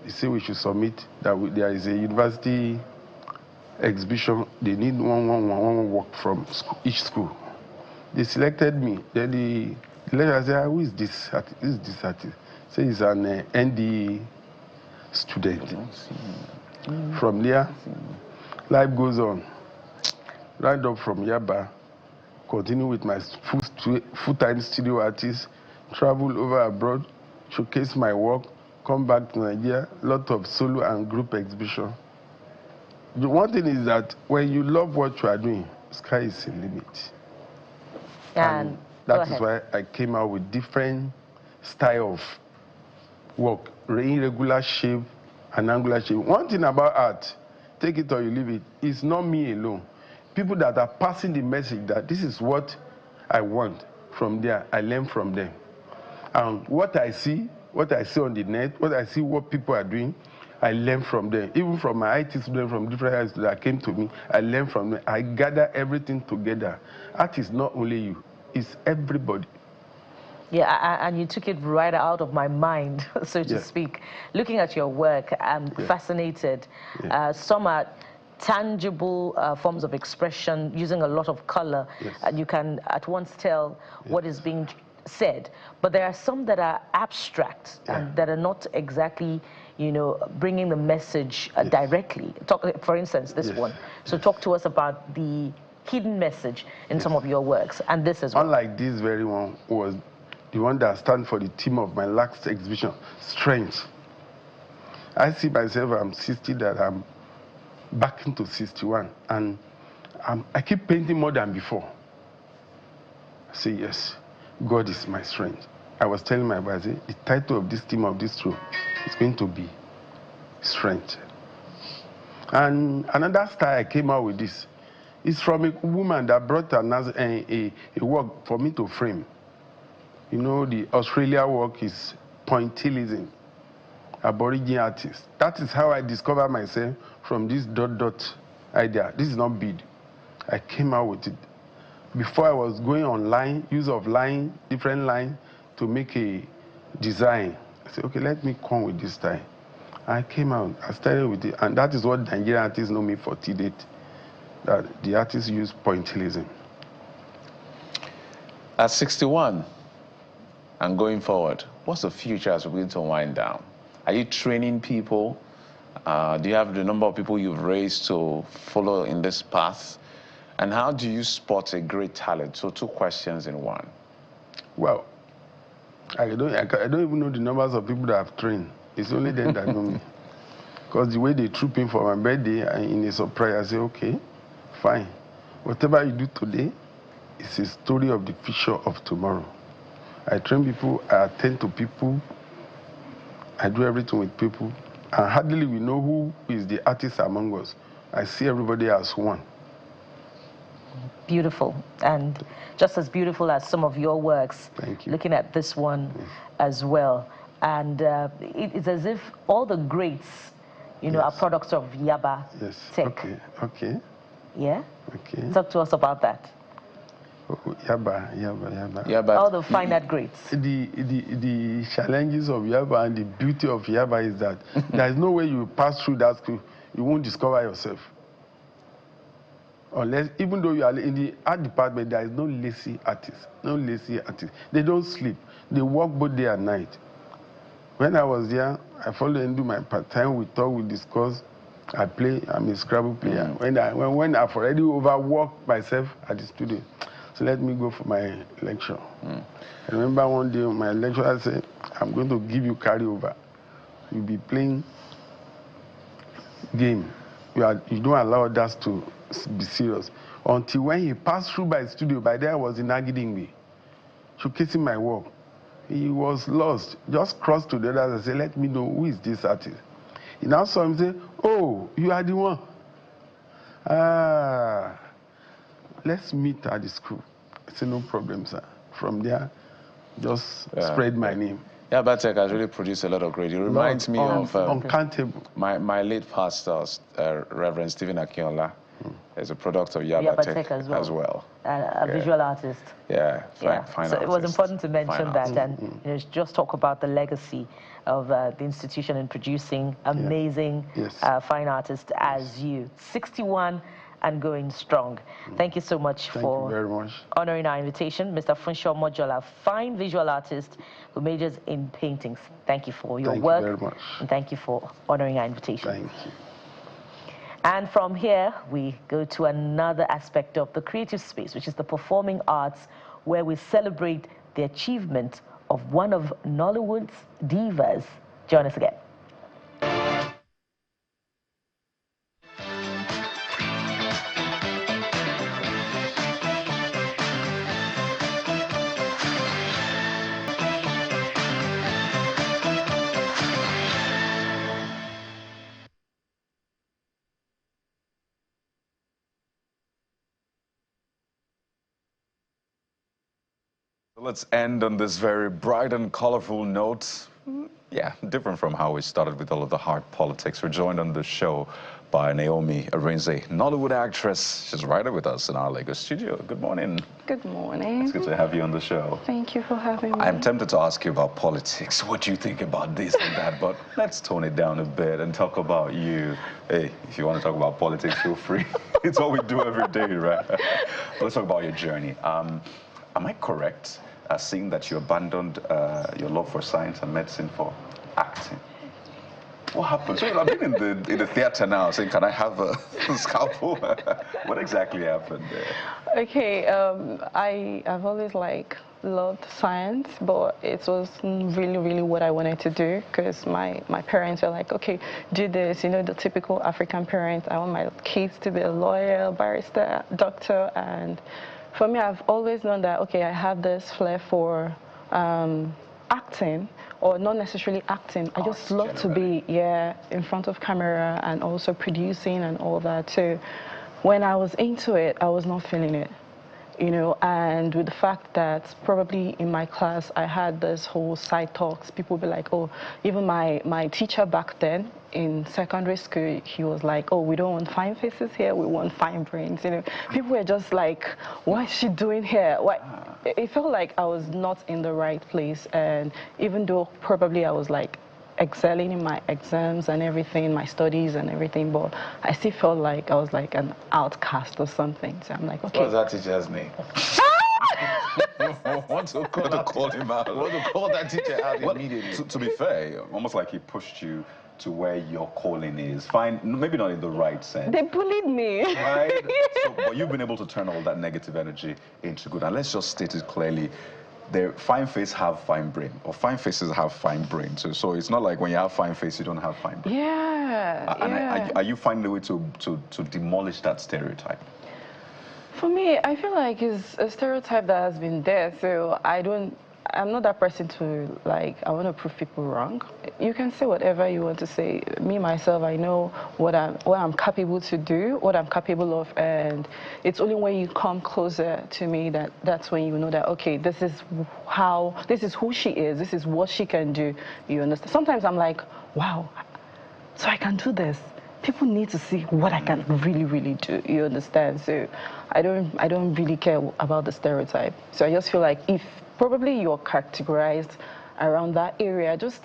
They say we should submit that there is a university exhibition. They need one work from each school. They selected me. Then the lecturer said, who is this artist? Who is this artist? Say he's an ND student. From there, life goes on. Right up from Yaba, continue with my full-time studio artist, travel over abroad, showcase my work, come back to Nigeria, lot of solo and group exhibition. The one thing is that when you love what you are doing, sky is the limit. And that is why I came out with different style of work, irregular shape and angular shape. One thing about art, take it or you leave it, it's not me alone. People that are passing the message that this is what I want. From there, I learn from them. And what I see on the net, what people are doing, I learn from them. Even from my IT students from different high schools that came to me, I learn from them. I gather everything together. Art is not only you, it's everybody. Yeah, and you took it right out of my mind, so to speak. Looking at your work, I'm fascinated. Some are tangible forms of expression using a lot of color, and you can at once tell what is being said. But there are some that are abstract and that are not exactly, you know, bringing the message directly. For instance, this one. So talk to us about the hidden message in some of your works, and this as well. Unlike this very one was the one that stands for the theme of my last exhibition, strength. I see myself, I'm 60, that I'm back into 61, and I keep painting more than before. I say, yes, God is my strength. I was telling my wife, the title of this theme of this show is going to be strength. And another style I came out with this is from a woman that brought a work for me to frame. You know, the Australia work is pointillism, Aborigine artist. That is how I discovered myself from this dot idea. This is not bead. I came out with it. Before I was going online, use of line, different line to make a design. I said, okay, let me come with this style. I came out, I started with it, and that is what Nigerian artists know me for to date, that the artists use pointillism. At 61, and going forward, what's the future as we're going to wind down? Are you training people? Do you have the number of people you've raised to follow in this path? And how do you spot a great talent? So 2 questions in one. Well, I don't even know the numbers of people that I've trained. It's only them that know me. Because the way they troop in for my birthday, in a surprise, I say, okay, fine. Whatever you do today is a story of the future of tomorrow. I train people, I attend to people, I do everything with people, and hardly we know who is the artist among us. I see everybody as one. Beautiful, and just as beautiful as some of your works. Thank you. Looking at this one as well, and it's as if all the greats, you know, are products of Yaba tech. Okay. Yeah? Okay. Talk to us about that. Yaba. All the fine art greats. The challenges of Yaba and the beauty of Yaba is that there is no way you pass through that school, you won't discover yourself. Unless, even though you are in the art department, there is no lazy artist. No lazy artist. They don't sleep. They work both day and night. When I was there, I followed and do my part-time. We talk, we discuss. I play. I'm a Scrabble player. When I've already overworked myself at the studio, so let me go for my lecture. I remember one day my lecturer said, I'm going to give you carryover. You'll be playing game. You don't allow others to be serious. Until when he passed through my studio, by then I was in Agidingwe, showcasing my work. He was lost. Just crossed to the others and said, let me know who is this artist. He now saw him say, oh, you are the one. Let's meet at the school. I said, no problem, sir. From there, just spread my name. Yaba Tech has really produced a lot of great. It reminds me of uncountable. My late pastor, Reverend Stephen Akinola, is a product of Yaba Tech as well. A visual artist. Yeah, fine So artist. it was important to mention that and you know, just talk about the legacy of the institution in producing amazing fine artists as you. 61 and going strong. Thank you so much for honoring our invitation. Mr. Funshaw Mojola, fine visual artist who majors in paintings. Thank you for your work. Thank you very much. And thank you for honoring our invitation. Thank you. And from here, we go to another aspect of the creative space, which is the performing arts, where we celebrate the achievement of one of Nollywood's divas. Join us again. Let's end on this very bright and colorful note. yeah, different from how we started with all of the hard politics. We're joined on the show by Naomi Arinze, Nollywood actress. She's right with us in our Lagos studio. Good morning. Good morning. It's good to have you on the show. Thank you for having me. I'm tempted to ask you about politics. What do you think about this and that? But let's tone it down a bit and talk about you. Hey, if you want to talk about politics, feel free. It's what we do every day, right? Let's talk about your journey. Am I correct seeing that you abandoned your love for science and medicine for acting? What happened? So I've been in the theater now saying, can I have a scalpel? What exactly happened there? Okay, I've always loved science, but it was really what I wanted to do, because my parents were like, okay, do this, you know, the typical African parents. I want my kids to be a lawyer, barrister, doctor. And for me, I've always known that, okay, I have this flair for acting, or not necessarily acting. I just love to be, in front of camera and also producing and all that. So when I was into it, I was not feeling it, you know, and with the fact that probably in my class, I had this whole side talks. People would be like, oh, even my teacher back then in secondary school, he was like, oh, we don't want fine faces here, we want fine brains, you know. People were just like, what is she doing here? Why? It felt like I was not in the right place, and even though probably I was like excelling in my exams and everything, my studies and everything, but I still felt like I was like an outcast or something. So I'm like, okay. What's that teacher's name? Want to call him out. Want to call that teacher out immediately. To be fair, almost like he pushed you to where your calling is. Fine, maybe not in the right sense. They bullied me. Right? But you've been able to turn all that negative energy into good. And let's just state it clearly. Fine faces have fine brain, or fine faces have fine brain. So it's not like when you have fine face, you don't have fine brain. Yeah. Are you finding a way to demolish that stereotype? For me, I feel like it's a stereotype that has been there, so I'm not that person to, like, I want to prove people wrong. You can say whatever you want to say. Me, myself, I know what I'm capable to do, what I'm capable of, and it's only when you come closer to me that's when you know that, okay, this is who she is, this is what she can do, you understand? Sometimes I'm like, wow, so I can do this. People need to see what I can really do, you understand? So I don't really care about the stereotype. So I just feel like if probably you're categorized around that area, just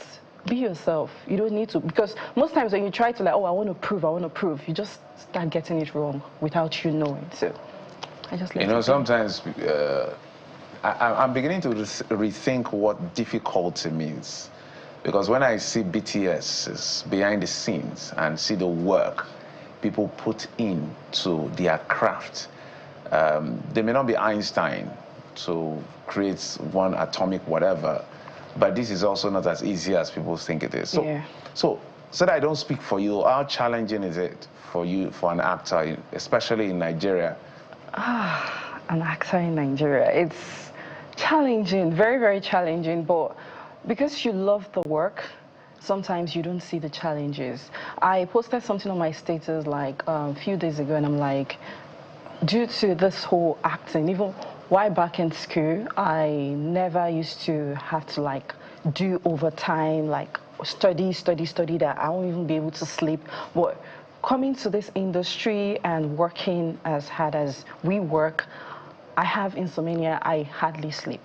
be yourself. You don't need to, because most times when you try to, like, oh, I want to prove, you just start getting it wrong without you knowing. So I just let you know, sometimes I'm beginning to rethink what difficulty means. Because when I see BTS behind the scenes and see the work people put into their craft, they may not be Einstein to create one atomic whatever, but this is also not as easy as people think it is. So that I don't speak for you, how challenging is it for you, for an actor, especially in Nigeria? An actor in Nigeria, it's challenging, very challenging, but because you love the work, sometimes you don't see the challenges. I posted something on my status like a few days ago, and I'm like, due to this whole acting, even while back in school, I never used to have to like do overtime, like study that I won't even be able to sleep. But coming to this industry and working as hard as we work, I have insomnia. I hardly sleep.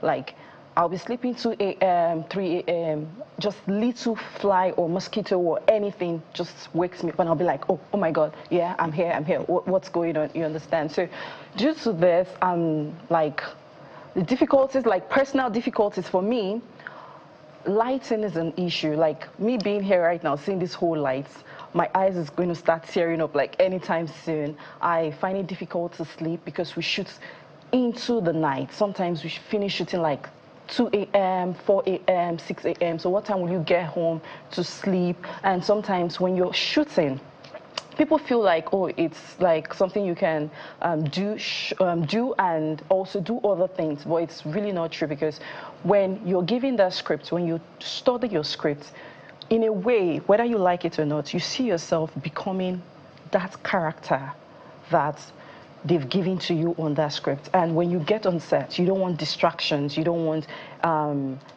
Like, I'll be sleeping 2 a.m., 3 a.m., just little fly or mosquito or anything just wakes me up, and I'll be like, oh my God, yeah, I'm here. What's going on? You understand? So due to this, like, the difficulties, like personal difficulties for me, lighting is an issue. Like, me being here right now, seeing this whole lights, my eyes is going to start tearing up like anytime soon. I find it difficult to sleep because we shoot into the night. Sometimes we finish shooting like 2 a.m., 4 a.m., 6 a.m. So what time will you get home to sleep? And sometimes when you're shooting, people feel like, oh, it's like something you can do and also do other things. But it's really not true, because when you're given that script, when you study your script, in a way, whether you like it or not, you see yourself becoming that character that they've given to you on that script. And when you get on set, you don't want distractions, you don't want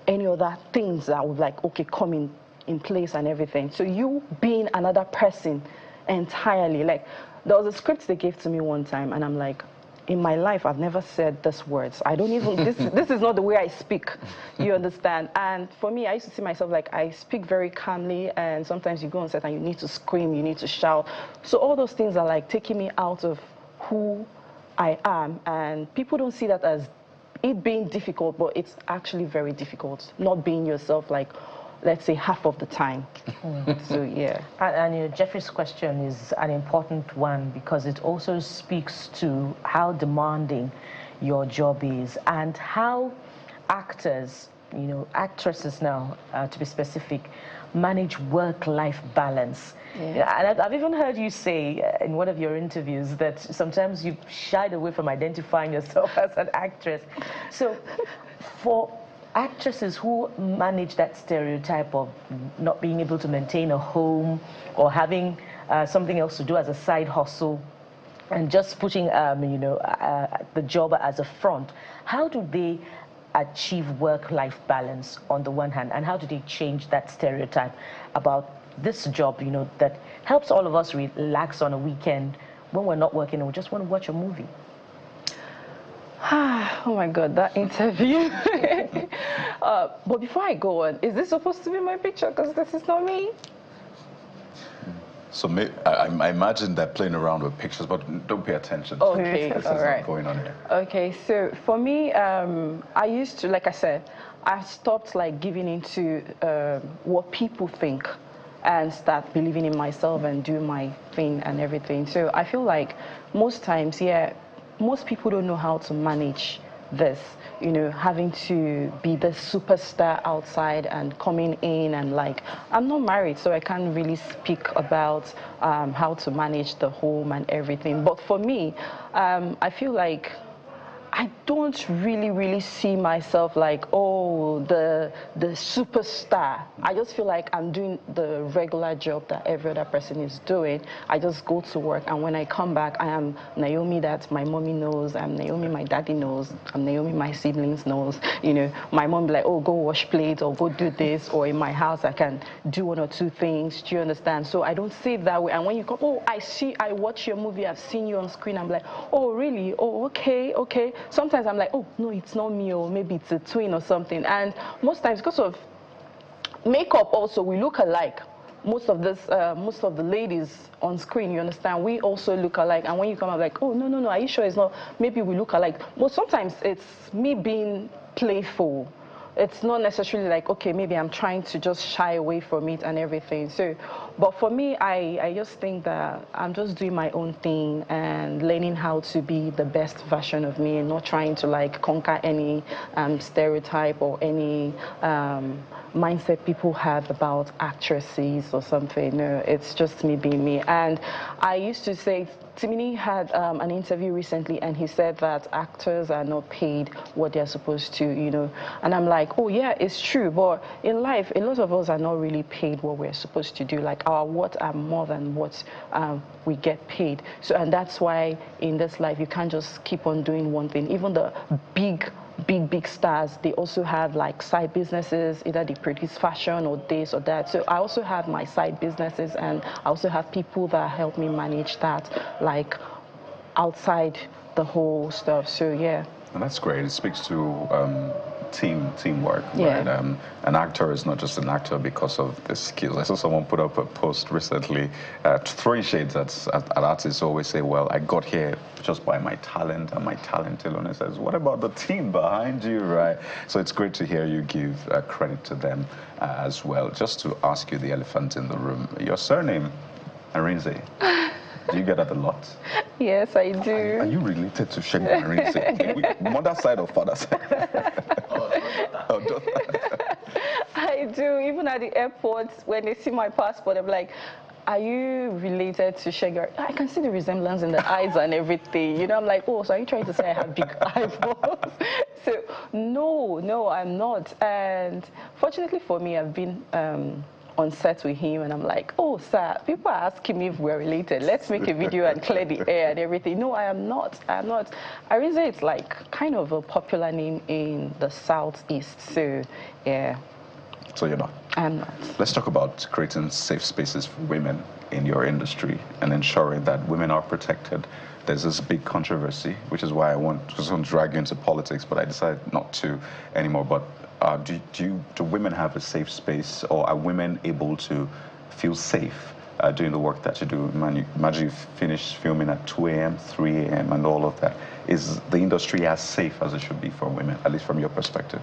any other things that would like, okay, come in place and everything. So you being another person entirely, like there was a script they gave to me one time and I'm like, in my life, I've never said these words. I don't even, this is not the way I speak, you understand? And for me, I used to see myself like I speak very calmly, and sometimes you go on set and you need to scream, you need to shout. So all those things are like taking me out of who I am, and people don't see that as it being difficult, but it's actually very difficult, not being yourself like, let's say, half of the time. So, yeah. And you know, Jeffrey's question is an important one because it also speaks to how demanding your job is and how actors, you know, actresses now, to be specific, manage work-life balance. Yeah. And I've even heard you say in one of your interviews that sometimes you shied away from identifying yourself as an actress. So for actresses who manage that stereotype of not being able to maintain a home or having something else to do as a side hustle and just putting you know, the job as a front, how do they achieve work-life balance on the one hand, and how do they change that stereotype about this job, you know, that helps all of us relax on a weekend when we're not working and we just want to watch a movie? Oh my God, that interview. But before I go on, is this supposed to be my picture? Because this is not me. So I imagine they're playing around with pictures, but don't pay attention. Okay, this all is right. Not going on here. Okay, so for me, I used to, like I said, I stopped like giving into what people think and start believing in myself and do my thing and everything. So I feel like most times, yeah, most people don't know how to manage this, you know, having to be the superstar outside and coming in and like, I'm not married, so I can't really speak about how to manage the home and everything. But for me, I feel like I don't really see myself like, oh, the superstar. I just feel like I'm doing the regular job that every other person is doing. I just go to work, and when I come back, I am Naomi that my mommy knows, I'm Naomi my daddy knows, I'm Naomi my siblings knows. You know, my mom be like, oh, go wash plates or go do this, or in my house I can do one or two things. Do you understand? So I don't see it that way. And when you come, oh, I watch your movie, I've seen you on screen, I'm like, oh, really? Oh, okay. Sometimes I'm like, oh, no, it's not me, or maybe it's a twin or something. And most times, because of makeup also, we look alike. Most of the ladies on screen, you understand, we also look alike. And when you come up like, oh, no, are you sure it's not? Maybe we look alike. But sometimes it's me being playful. It's not necessarily like, okay, maybe I'm trying to just shy away from it and everything. So, but for me, I just think that I'm just doing my own thing and learning how to be the best version of me and not trying to like conquer any stereotype or any mindset people have about actresses or something. No, it's just me being me. And I used to say, Timini had an interview recently, and he said that actors are not paid what they're supposed to, you know. And I'm like, oh yeah, it's true, but in life, a lot of us are not really paid what we're supposed to do. Like our worth are more than what we get paid. So, and that's why in this life, you can't just keep on doing one thing. Even the big stars, they also have like side businesses, either they produce fashion or this or that. So I also have my side businesses, and I also have people that help me manage that, like outside the whole stuff. So yeah. And that's great. It speaks to teamwork, yeah. Right? An actor is not just an actor because of the skills. I saw someone put up a post recently, throwing shades at artists always say, well, I got here just by my talent and my talent alone. It says, what about the team behind you, right? So it's great to hear you give credit to them as well. Just to ask you the elephant in the room, your surname, Arinze, do you get that a lot? Yes, I do. Are you related to Sheikh Arinze? Mother side or father side? I do. Even at the airport, when they see my passport, I'm like, are you related to Shegar? I can see the resemblance in the eyes and everything. You know, I'm like, oh, so are you trying to say I have big eyeballs? So, no, I'm not. And fortunately for me, I've been on set with him, and I'm like, oh, sir, people are asking me if we're related. Let's make a video and clear the air and everything. No, I am not. I am not. Arinze is like kind of a popular name in the Southeast. So, yeah. So you're not? I'm not. Let's talk about creating safe spaces for women in your industry and ensuring that women are protected. There's this big controversy, which is why I just want to drag you into politics, but I decided not to anymore. But do women have a safe space, or are women able to feel safe doing the work that you do? Imagine you finish filming at 2 a.m., 3 a.m., and all of that. Is the industry as safe as it should be for women, at least from your perspective?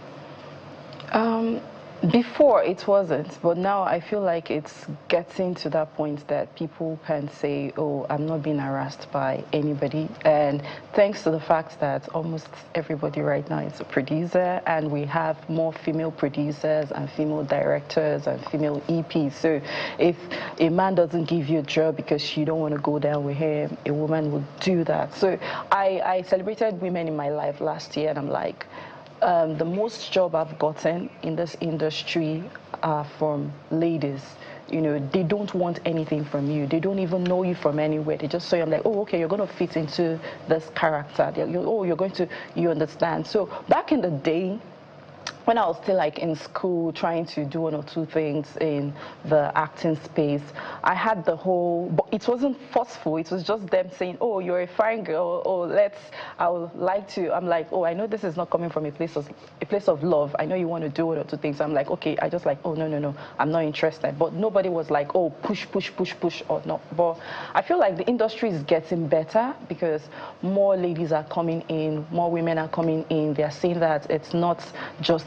Before it wasn't, but now I feel like it's getting to that point that people can say, oh, I'm not being harassed by anybody. And thanks to the fact that almost everybody right now is a producer, and we have more female producers and female directors and female EPs. So if a man doesn't give you a job because you don't want to go down with him, a woman will do that. So I celebrated women in my life last year, and I'm like, the most job I've gotten in this industry are from ladies. You know, they don't want anything from you. They don't even know you from anywhere. They just say, I'm like, oh, okay, you're going to fit into this character. You understand. So back in the day, when I was still like in school trying to do 1 or 2 things in the acting space, I had the whole, but it wasn't forceful, it was just them saying, oh, you're a fine girl, oh, I would like to, I'm like, oh, I know this is not coming from a place of love, I know you want to do 1 or 2 things, I'm like, okay, I just like, oh, no, I'm not interested, but nobody was like, oh, push, or no, but I feel like the industry is getting better because more ladies are coming in, more women are coming in, they're saying that it's not just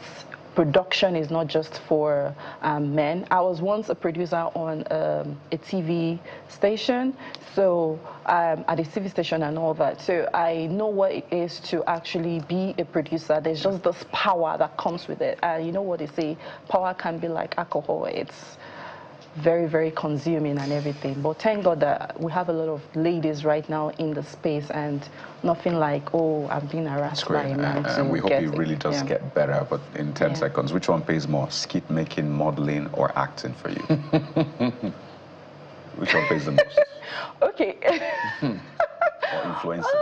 production is not just for men. I was once a producer on a TV station, so at a TV station and all that. So I know what it is to actually be a producer. There's just this power that comes with it. And you know what they say, power can be like alcohol. It's very, very consuming and everything. But thank God that we have a lot of ladies right now in the space, and nothing like, oh, I'm being harassed by a man. And we hope it really does get better. But in 10 seconds, which one pays more, skit making, modeling, or acting for you? Which one pays the most? Okay. Or influencing?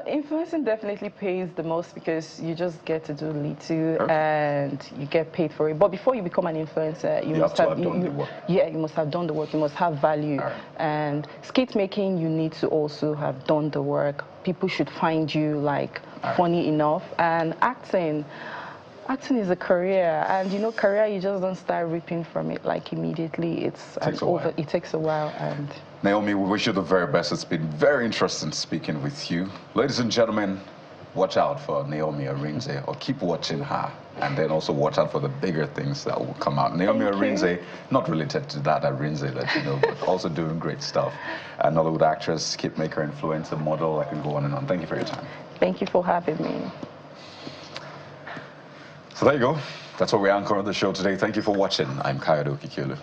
Influencing definitely pays the most because you just get to do little and you get paid for it. But before you become an influencer, you must have done the work. Yeah, you must have done the work. You must have value. And skit making, you need to also have done the work. People should find you like funny enough. And acting is a career, and you know, career, you just don't start reaping from it like immediately. It takes a while. And Naomi, we wish you the very best. It's been very interesting speaking with you. Ladies and gentlemen, watch out for Naomi Arinze, or keep watching her, and then also watch out for the bigger things that will come out. Naomi Arinze, not related to that Arinze that you know, but also doing great stuff. An Nollywood actress, skit maker, influencer, model, I can go on and on. Thank you for your time. Thank you for having me. So there you go. That's what we anchor on the show today. Thank you for watching. I'm Kayode Okikulu.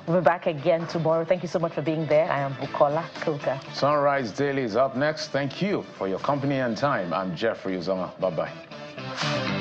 We'll be back again tomorrow. Thank you so much for being there. I am Bukola Kuka. Sunrise Daily is up next. Thank you for your company and time. I'm Jeffrey Uzoma. Bye-bye.